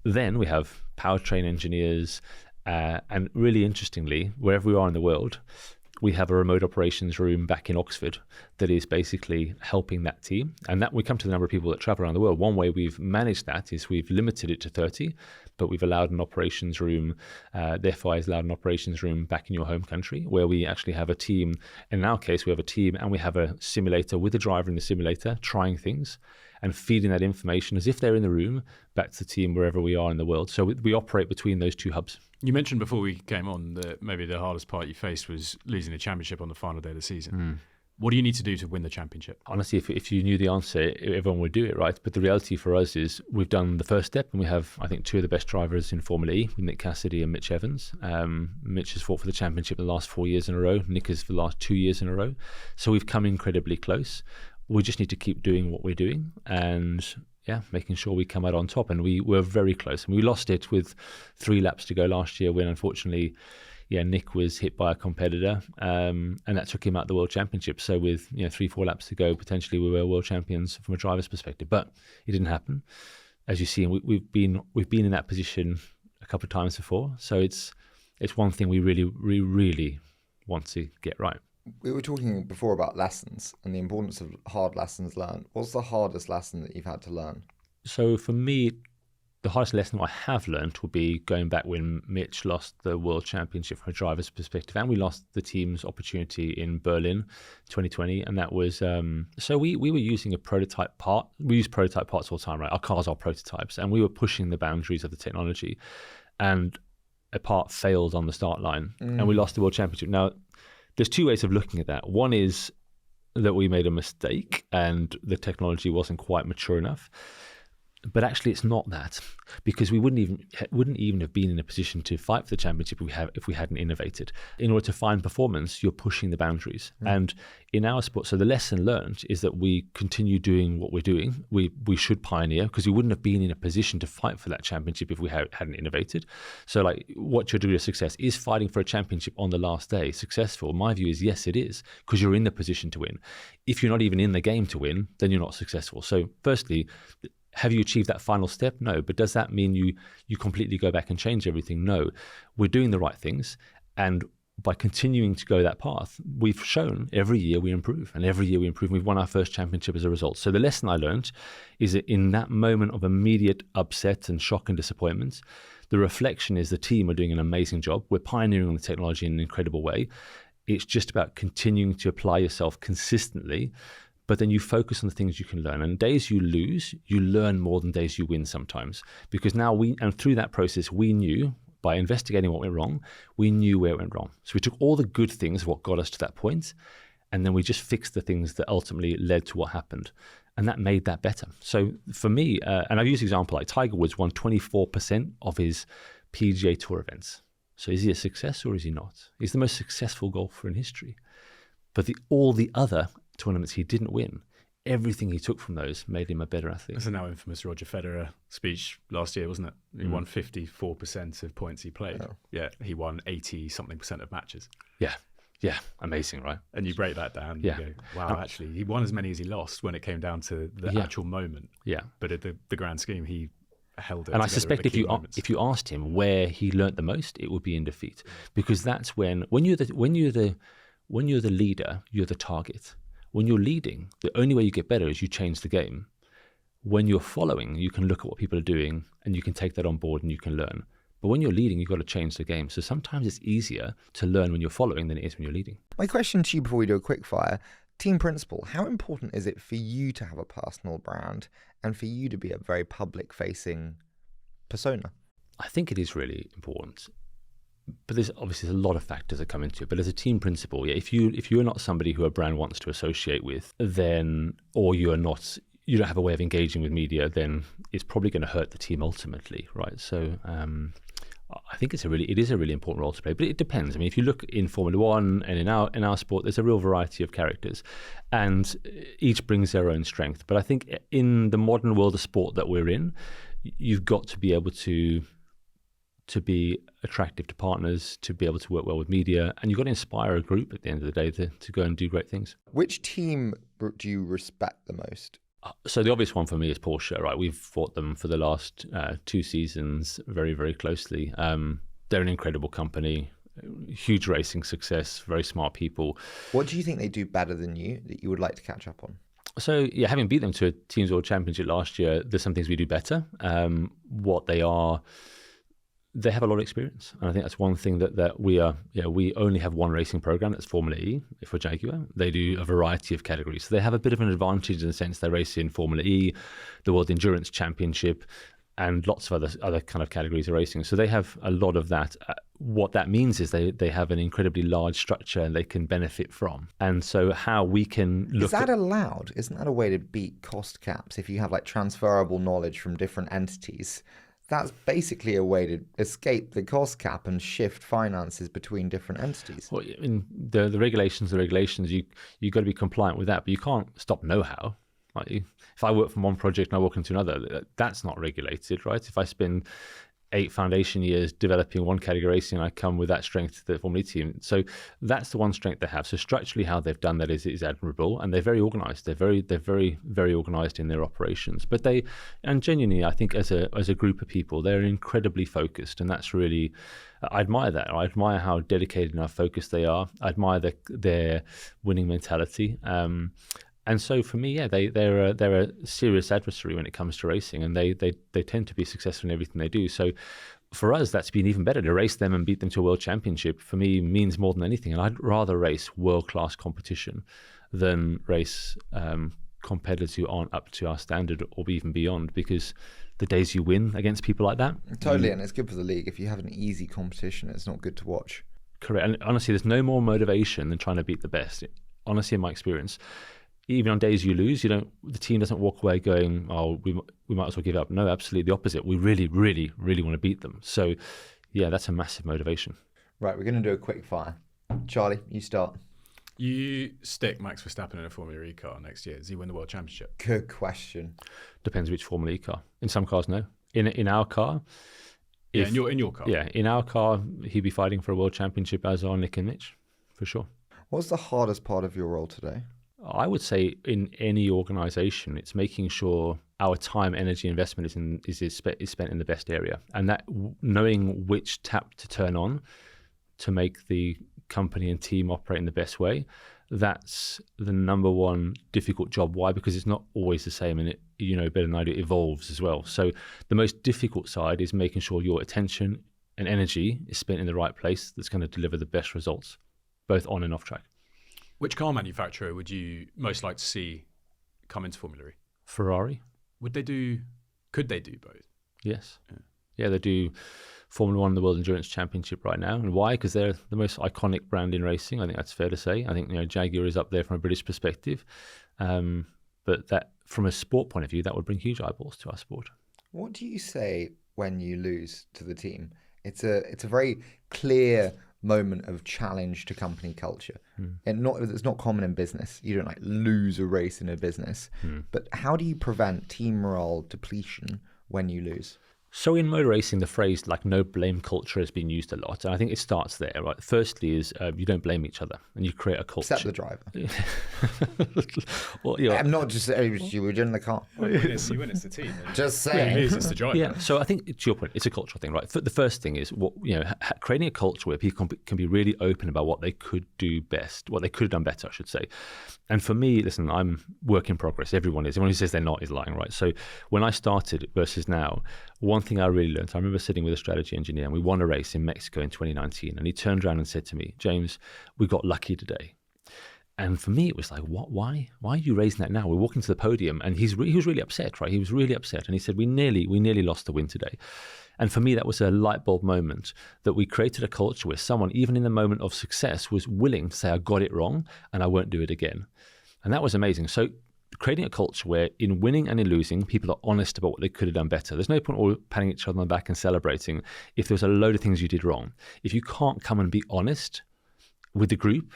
Speaker 1: Then we have powertrain engineers, and really interestingly, wherever we are in the world, we have a remote operations room back in Oxford that is basically helping that team. And that we come to the number of people that travel around the world. One way we've managed that is we've limited it to 30, but we've allowed an operations room, therefore has allowed an operations room back in your home country, where we actually have a team. In our case, we have a team and we have a simulator with a driver in the simulator trying things and feeding that information as if they're in the room back to the team wherever we are in the world. So we operate between those 2 hubs.
Speaker 3: You mentioned before we came on that maybe the hardest part you faced was losing the championship on the final day of the season. What do you need to do to win the championship?
Speaker 1: Honestly, if you knew the answer, everyone would do it, right? But the reality for us is we've done the first step, and we have, I think, 2 of the best drivers in Formula E, Nick Cassidy and Mitch Evans. Mitch has fought for the championship the last 4 years in a row. Nick has for the last 2 years in a row. So we've come incredibly close. We just need to keep doing what we're doing and making sure we come out on top. And we were very close. And we lost it with 3 laps to go last year when, unfortunately, Nick was hit by a competitor, and that took him out of the World Championship. So with 3-4 laps to go, potentially we were world champions from a driver's perspective. But it didn't happen. As you see, we've been in that position a couple of times before. So it's one thing we really want to get right.
Speaker 2: We were talking before about lessons and the importance of hard lessons learned. What's the hardest lesson that you've had to learn?
Speaker 1: So for me, the hardest lesson I have learned will be going back when Mitch lost the World Championship from a driver's perspective, and we lost the team's opportunity in Berlin 2020. And that was, so we were using a prototype part. We use prototype parts all the time, right? Our cars are prototypes, and we were pushing the boundaries of the technology. And a part failed on the start line, and we lost the World Championship. Now, there's 2 ways of looking at that. One is that we made a mistake and the technology wasn't quite mature enough. But actually, it's not that, because we wouldn't even have been in a position to fight for the championship if we hadn't innovated. In order to find performance, you're pushing the boundaries. And in our sport, so the lesson learned is that we continue doing what we're doing. We should pioneer, because we wouldn't have been in a position to fight for that championship if we hadn't innovated. So, like, what's your degree of success? Is fighting for a championship on the last day successful? My view is yes, it is, because you're in the position to win. If you're not even in the game to win, then you're not successful. So, firstly, have you achieved that final step? No. But does that mean you completely go back and change everything? No. We're doing the right things. And by continuing to go that path, we've shown every year we improve. And every year we improve. We've won our first championship as a result. So the lesson I learned is that in that moment of immediate upset and shock and disappointment, the reflection is the team are doing an amazing job. We're pioneering on the technology in an incredible way. It's just about continuing to apply yourself consistently. But then you focus on the things you can learn. And days you lose, you learn more than days you win sometimes. Because now and through that process, we knew, by investigating what went wrong, we knew where it went wrong. So we took all the good things, what got us to that point, and then we just fixed the things that ultimately led to what happened. And that made that better. So for me, and I've used an example, like Tiger Woods won 24% of his PGA Tour events. So is he a success or is he not? He's the most successful golfer in history. But all the other tournaments he didn't win, everything he took from those made him a better athlete.
Speaker 3: That's a now infamous Roger Federer speech last year, wasn't it? He won 54% of points he played. Oh. Yeah, he won 80-something% of matches.
Speaker 1: Yeah, amazing, right?
Speaker 3: And you break that down, you go, wow, actually, he won as many as he lost when it came down to the actual moment. Yeah. But at the grand scheme, he held it.
Speaker 1: And I suspect if you asked him where he learnt the most, it would be in defeat, because that's when you're the leader, you're the target. When you're leading, the only way you get better is you change the game. When you're following, you can look at what people are doing and you can take that on board and you can learn. But when you're leading, you've got to change the game. So sometimes it's easier to learn when you're following than it is when you're leading.
Speaker 2: My question to you before we do a quick fire, team principle, how important is it for you to have a personal brand and for you to be a very public-facing persona?
Speaker 1: I think it is really important. But there's obviously a lot of factors that come into it. But as a team principle, if you're not somebody who a brand wants to associate with, then, or you don't have a way of engaging with media, then it's probably going to hurt the team ultimately, right? So I think it is a really important role to play. But it depends. I mean, if you look in Formula One and in our sport, there's a real variety of characters, and each brings their own strength. But I think in the modern world of sport that we're in, you've got to be able to be attractive to partners, to be able to work well with media, and you've got to inspire a group at the end of the day to go and do great things.
Speaker 2: Which team do you respect the most?
Speaker 1: So the obvious one for me is Porsche, right? We've fought them for the last 2 seasons very, very closely. They're an incredible company, huge racing success, very smart people.
Speaker 2: What do you think they do better than you that you would like to catch up on?
Speaker 1: So, having beat them to a Teams World Championship last year, there's some things we do better. They have a lot of experience, and I think that's one thing that we are. We only have one racing program, that's Formula E for Jaguar. They do a variety of categories, so they have a bit of an advantage in the sense they race in Formula E, the World Endurance Championship, and lots of other kind of categories of racing. So they have a lot of that. What that means is they have an incredibly large structure and they can benefit from. And so how we can look.
Speaker 2: Is that allowed? Isn't that a way to beat cost caps if you have like transferable knowledge from different entities? That's basically a way to escape the cost cap and shift finances between different entities.
Speaker 1: Well, in the regulations, you've got to be compliant with that, but you can't stop know-how. Like, if I work from one project and I walk into another, that's not regulated, right? If I spend 8 foundation years developing one category racing, I come with that strength to the Formula E team. So that's the one strength they have. So structurally, how they've done that is admirable, and they're very organised. They're very, very organised in their operations. But genuinely, I think as a group of people, they're incredibly focused, and that's really, I admire that. I admire how dedicated and how focused they are. I admire their winning mentality. And so for me, they're a serious adversary when it comes to racing, and they tend to be successful in everything they do. So for us, that's been even better. To race them and beat them to a world championship, for me, means more than anything. And I'd rather race world-class competition than race competitors who aren't up to our standard or even beyond, because the days you win against people like that.
Speaker 2: Totally, and it's good for the league. If you have an easy competition, it's not good to watch.
Speaker 1: Correct. And honestly, there's no more motivation than trying to beat the best. Honestly, in my experience, even on days you lose, the team doesn't walk away going, oh, we might as well give up. No, absolutely the opposite. We really, really, really want to beat them. So yeah, that's a massive motivation.
Speaker 2: Right, we're going to do a quick fire. Charlie, you start.
Speaker 3: You stick Max Verstappen in a Formula E car next year. Does he win the World Championship?
Speaker 2: Good question.
Speaker 1: Depends which Formula E car. In some cars, no. In our car,
Speaker 3: in your car.
Speaker 1: Yeah, in our car, he'd be fighting for a World Championship, as are Nick and Mitch, for sure.
Speaker 2: What's the hardest part of your role today?
Speaker 1: I would say in any organisation, it's making sure our time, energy, investment is spent in the best area, and that knowing which tap to turn on to make the company and team operate in the best way. That's the number one difficult job. Why? Because it's not always the same, and it, better than I do, it evolves as well. So the most difficult side is making sure your attention and energy is spent in the right place that's going to deliver the best results, both on and off track.
Speaker 3: Which car manufacturer would you most like to see come into Formula E?
Speaker 1: Ferrari.
Speaker 3: Could they do both?
Speaker 1: Yes. Yeah, they do Formula One, the World Endurance Championship right now. And why? Because they're the most iconic brand in racing. I think that's fair to say. I think Jaguar is up there from a British perspective. But that, from a sport point of view, that would bring huge eyeballs to our sport.
Speaker 2: What do you say when you lose to the team? It's a very clear moment of challenge to company culture. And it's not common in business. You don't lose a race in a business. But how do you prevent team morale depletion when you lose?
Speaker 1: So in motor racing, the phrase no blame culture has been used a lot. And I think it starts there, right? Firstly is you don't blame each other and you create a culture.
Speaker 2: Except the driver.
Speaker 1: Well,
Speaker 2: I'm not just you were in the car.
Speaker 3: Well, you win, it's the team.
Speaker 2: Just saying.
Speaker 3: It's the driver.
Speaker 1: Yeah, so I think to your point, it's a cultural thing, right? The first thing is creating a culture where people can be really open about what they could do best, what they could have done better, I should say. And for me, listen, I'm work in progress. Everyone is. Everyone who says they're not is lying, right? So when I started versus now, one thing I really learned, I remember sitting with a strategy engineer and we won a race in Mexico in 2019. And he turned around and said to me, James, we got lucky today. And for me, it was like, what? Why are you raising that now? We're walking to the podium and he was really upset, right? He was really upset. And he said, we nearly lost the win today. And for me, that was a light bulb moment that we created a culture where someone, even in the moment of success, was willing to say, I got it wrong and I won't do it again. And that was amazing. So creating a culture where in winning and in losing, people are honest about what they could have done better. There's no point all patting each other on the back and celebrating if there's a load of things you did wrong. If you can't come and be honest with the group,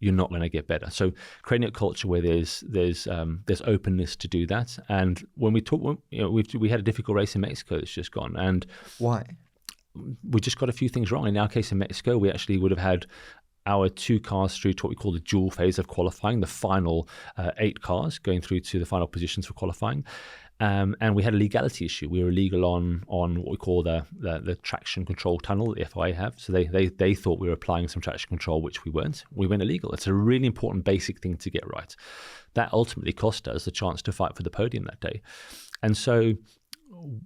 Speaker 1: you're not going to get better. So creating a culture where there's openness to do that. And when we had a difficult race in Mexico that's just gone. And
Speaker 2: why?
Speaker 1: We just got a few things wrong. In our case in Mexico, we actually would have had our 2 cars through to what we call the dual phase of qualifying, the final 8 cars going through to the final positions for qualifying. And we had a legality issue. We were illegal on what we call the traction control tunnel that the FIA have. So they thought we were applying some traction control, which we weren't. We went illegal. It's a really important basic thing to get right. That ultimately cost us the chance to fight for the podium that day. And so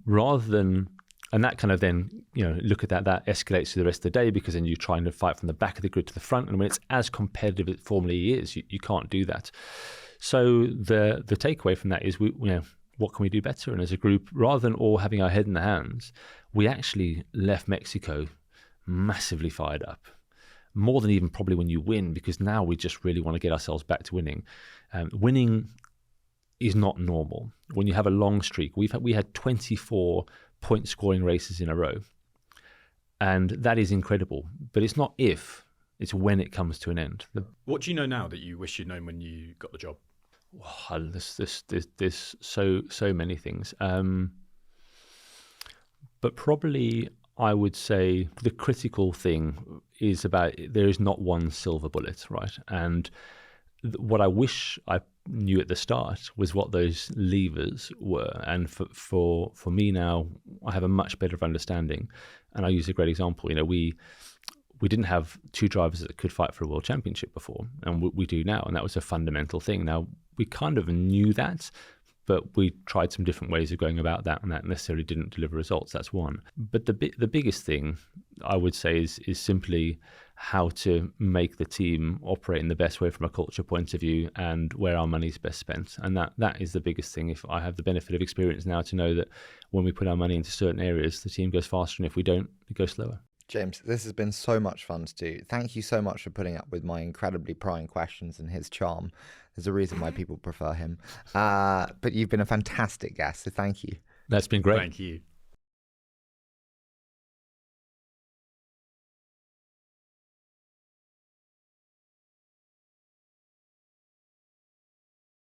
Speaker 1: rather than... And that kind of then, look at that escalates through the rest of the day because then you're trying to fight from the back of the grid to the front. And when it's as competitive as Formula E is, you can't do that. So the takeaway from that is, what can we do better? And as a group, rather than all having our head in the hands, we actually left Mexico massively fired up. More than even probably when you win, because now we just really want to get ourselves back to winning. Winning is not normal. When you have a long streak, we had 24 point scoring races in a row. And that is incredible. But it's not if, it's when it comes to an end.
Speaker 3: What do you know now that you wish you'd known when you got the job?
Speaker 1: Oh, there's so many things. But probably I would say the critical thing is about there is not one silver bullet, right? And what I wish I knew at the start was what those levers were. And for me now, I have a much better understanding. And I'll use a great example. We didn't have 2 drivers that could fight for a world championship before, and we do now. And that was a fundamental thing. Now, we kind of knew that, but we tried some different ways of going about that, and that necessarily didn't deliver results. That's one. But the biggest thing I would say is simply how to make the team operate in the best way from a culture point of view and where our money's best spent. And that is the biggest thing. If I have the benefit of experience now to know that when we put our money into certain areas, the team goes faster, and if we don't, it goes slower.
Speaker 2: James, this has been so much fun to do. Thank you so much for putting up with my incredibly prying questions and his charm. There's a reason why people prefer him. But you've been a fantastic guest, so thank you.
Speaker 1: That's been great.
Speaker 3: Thank you.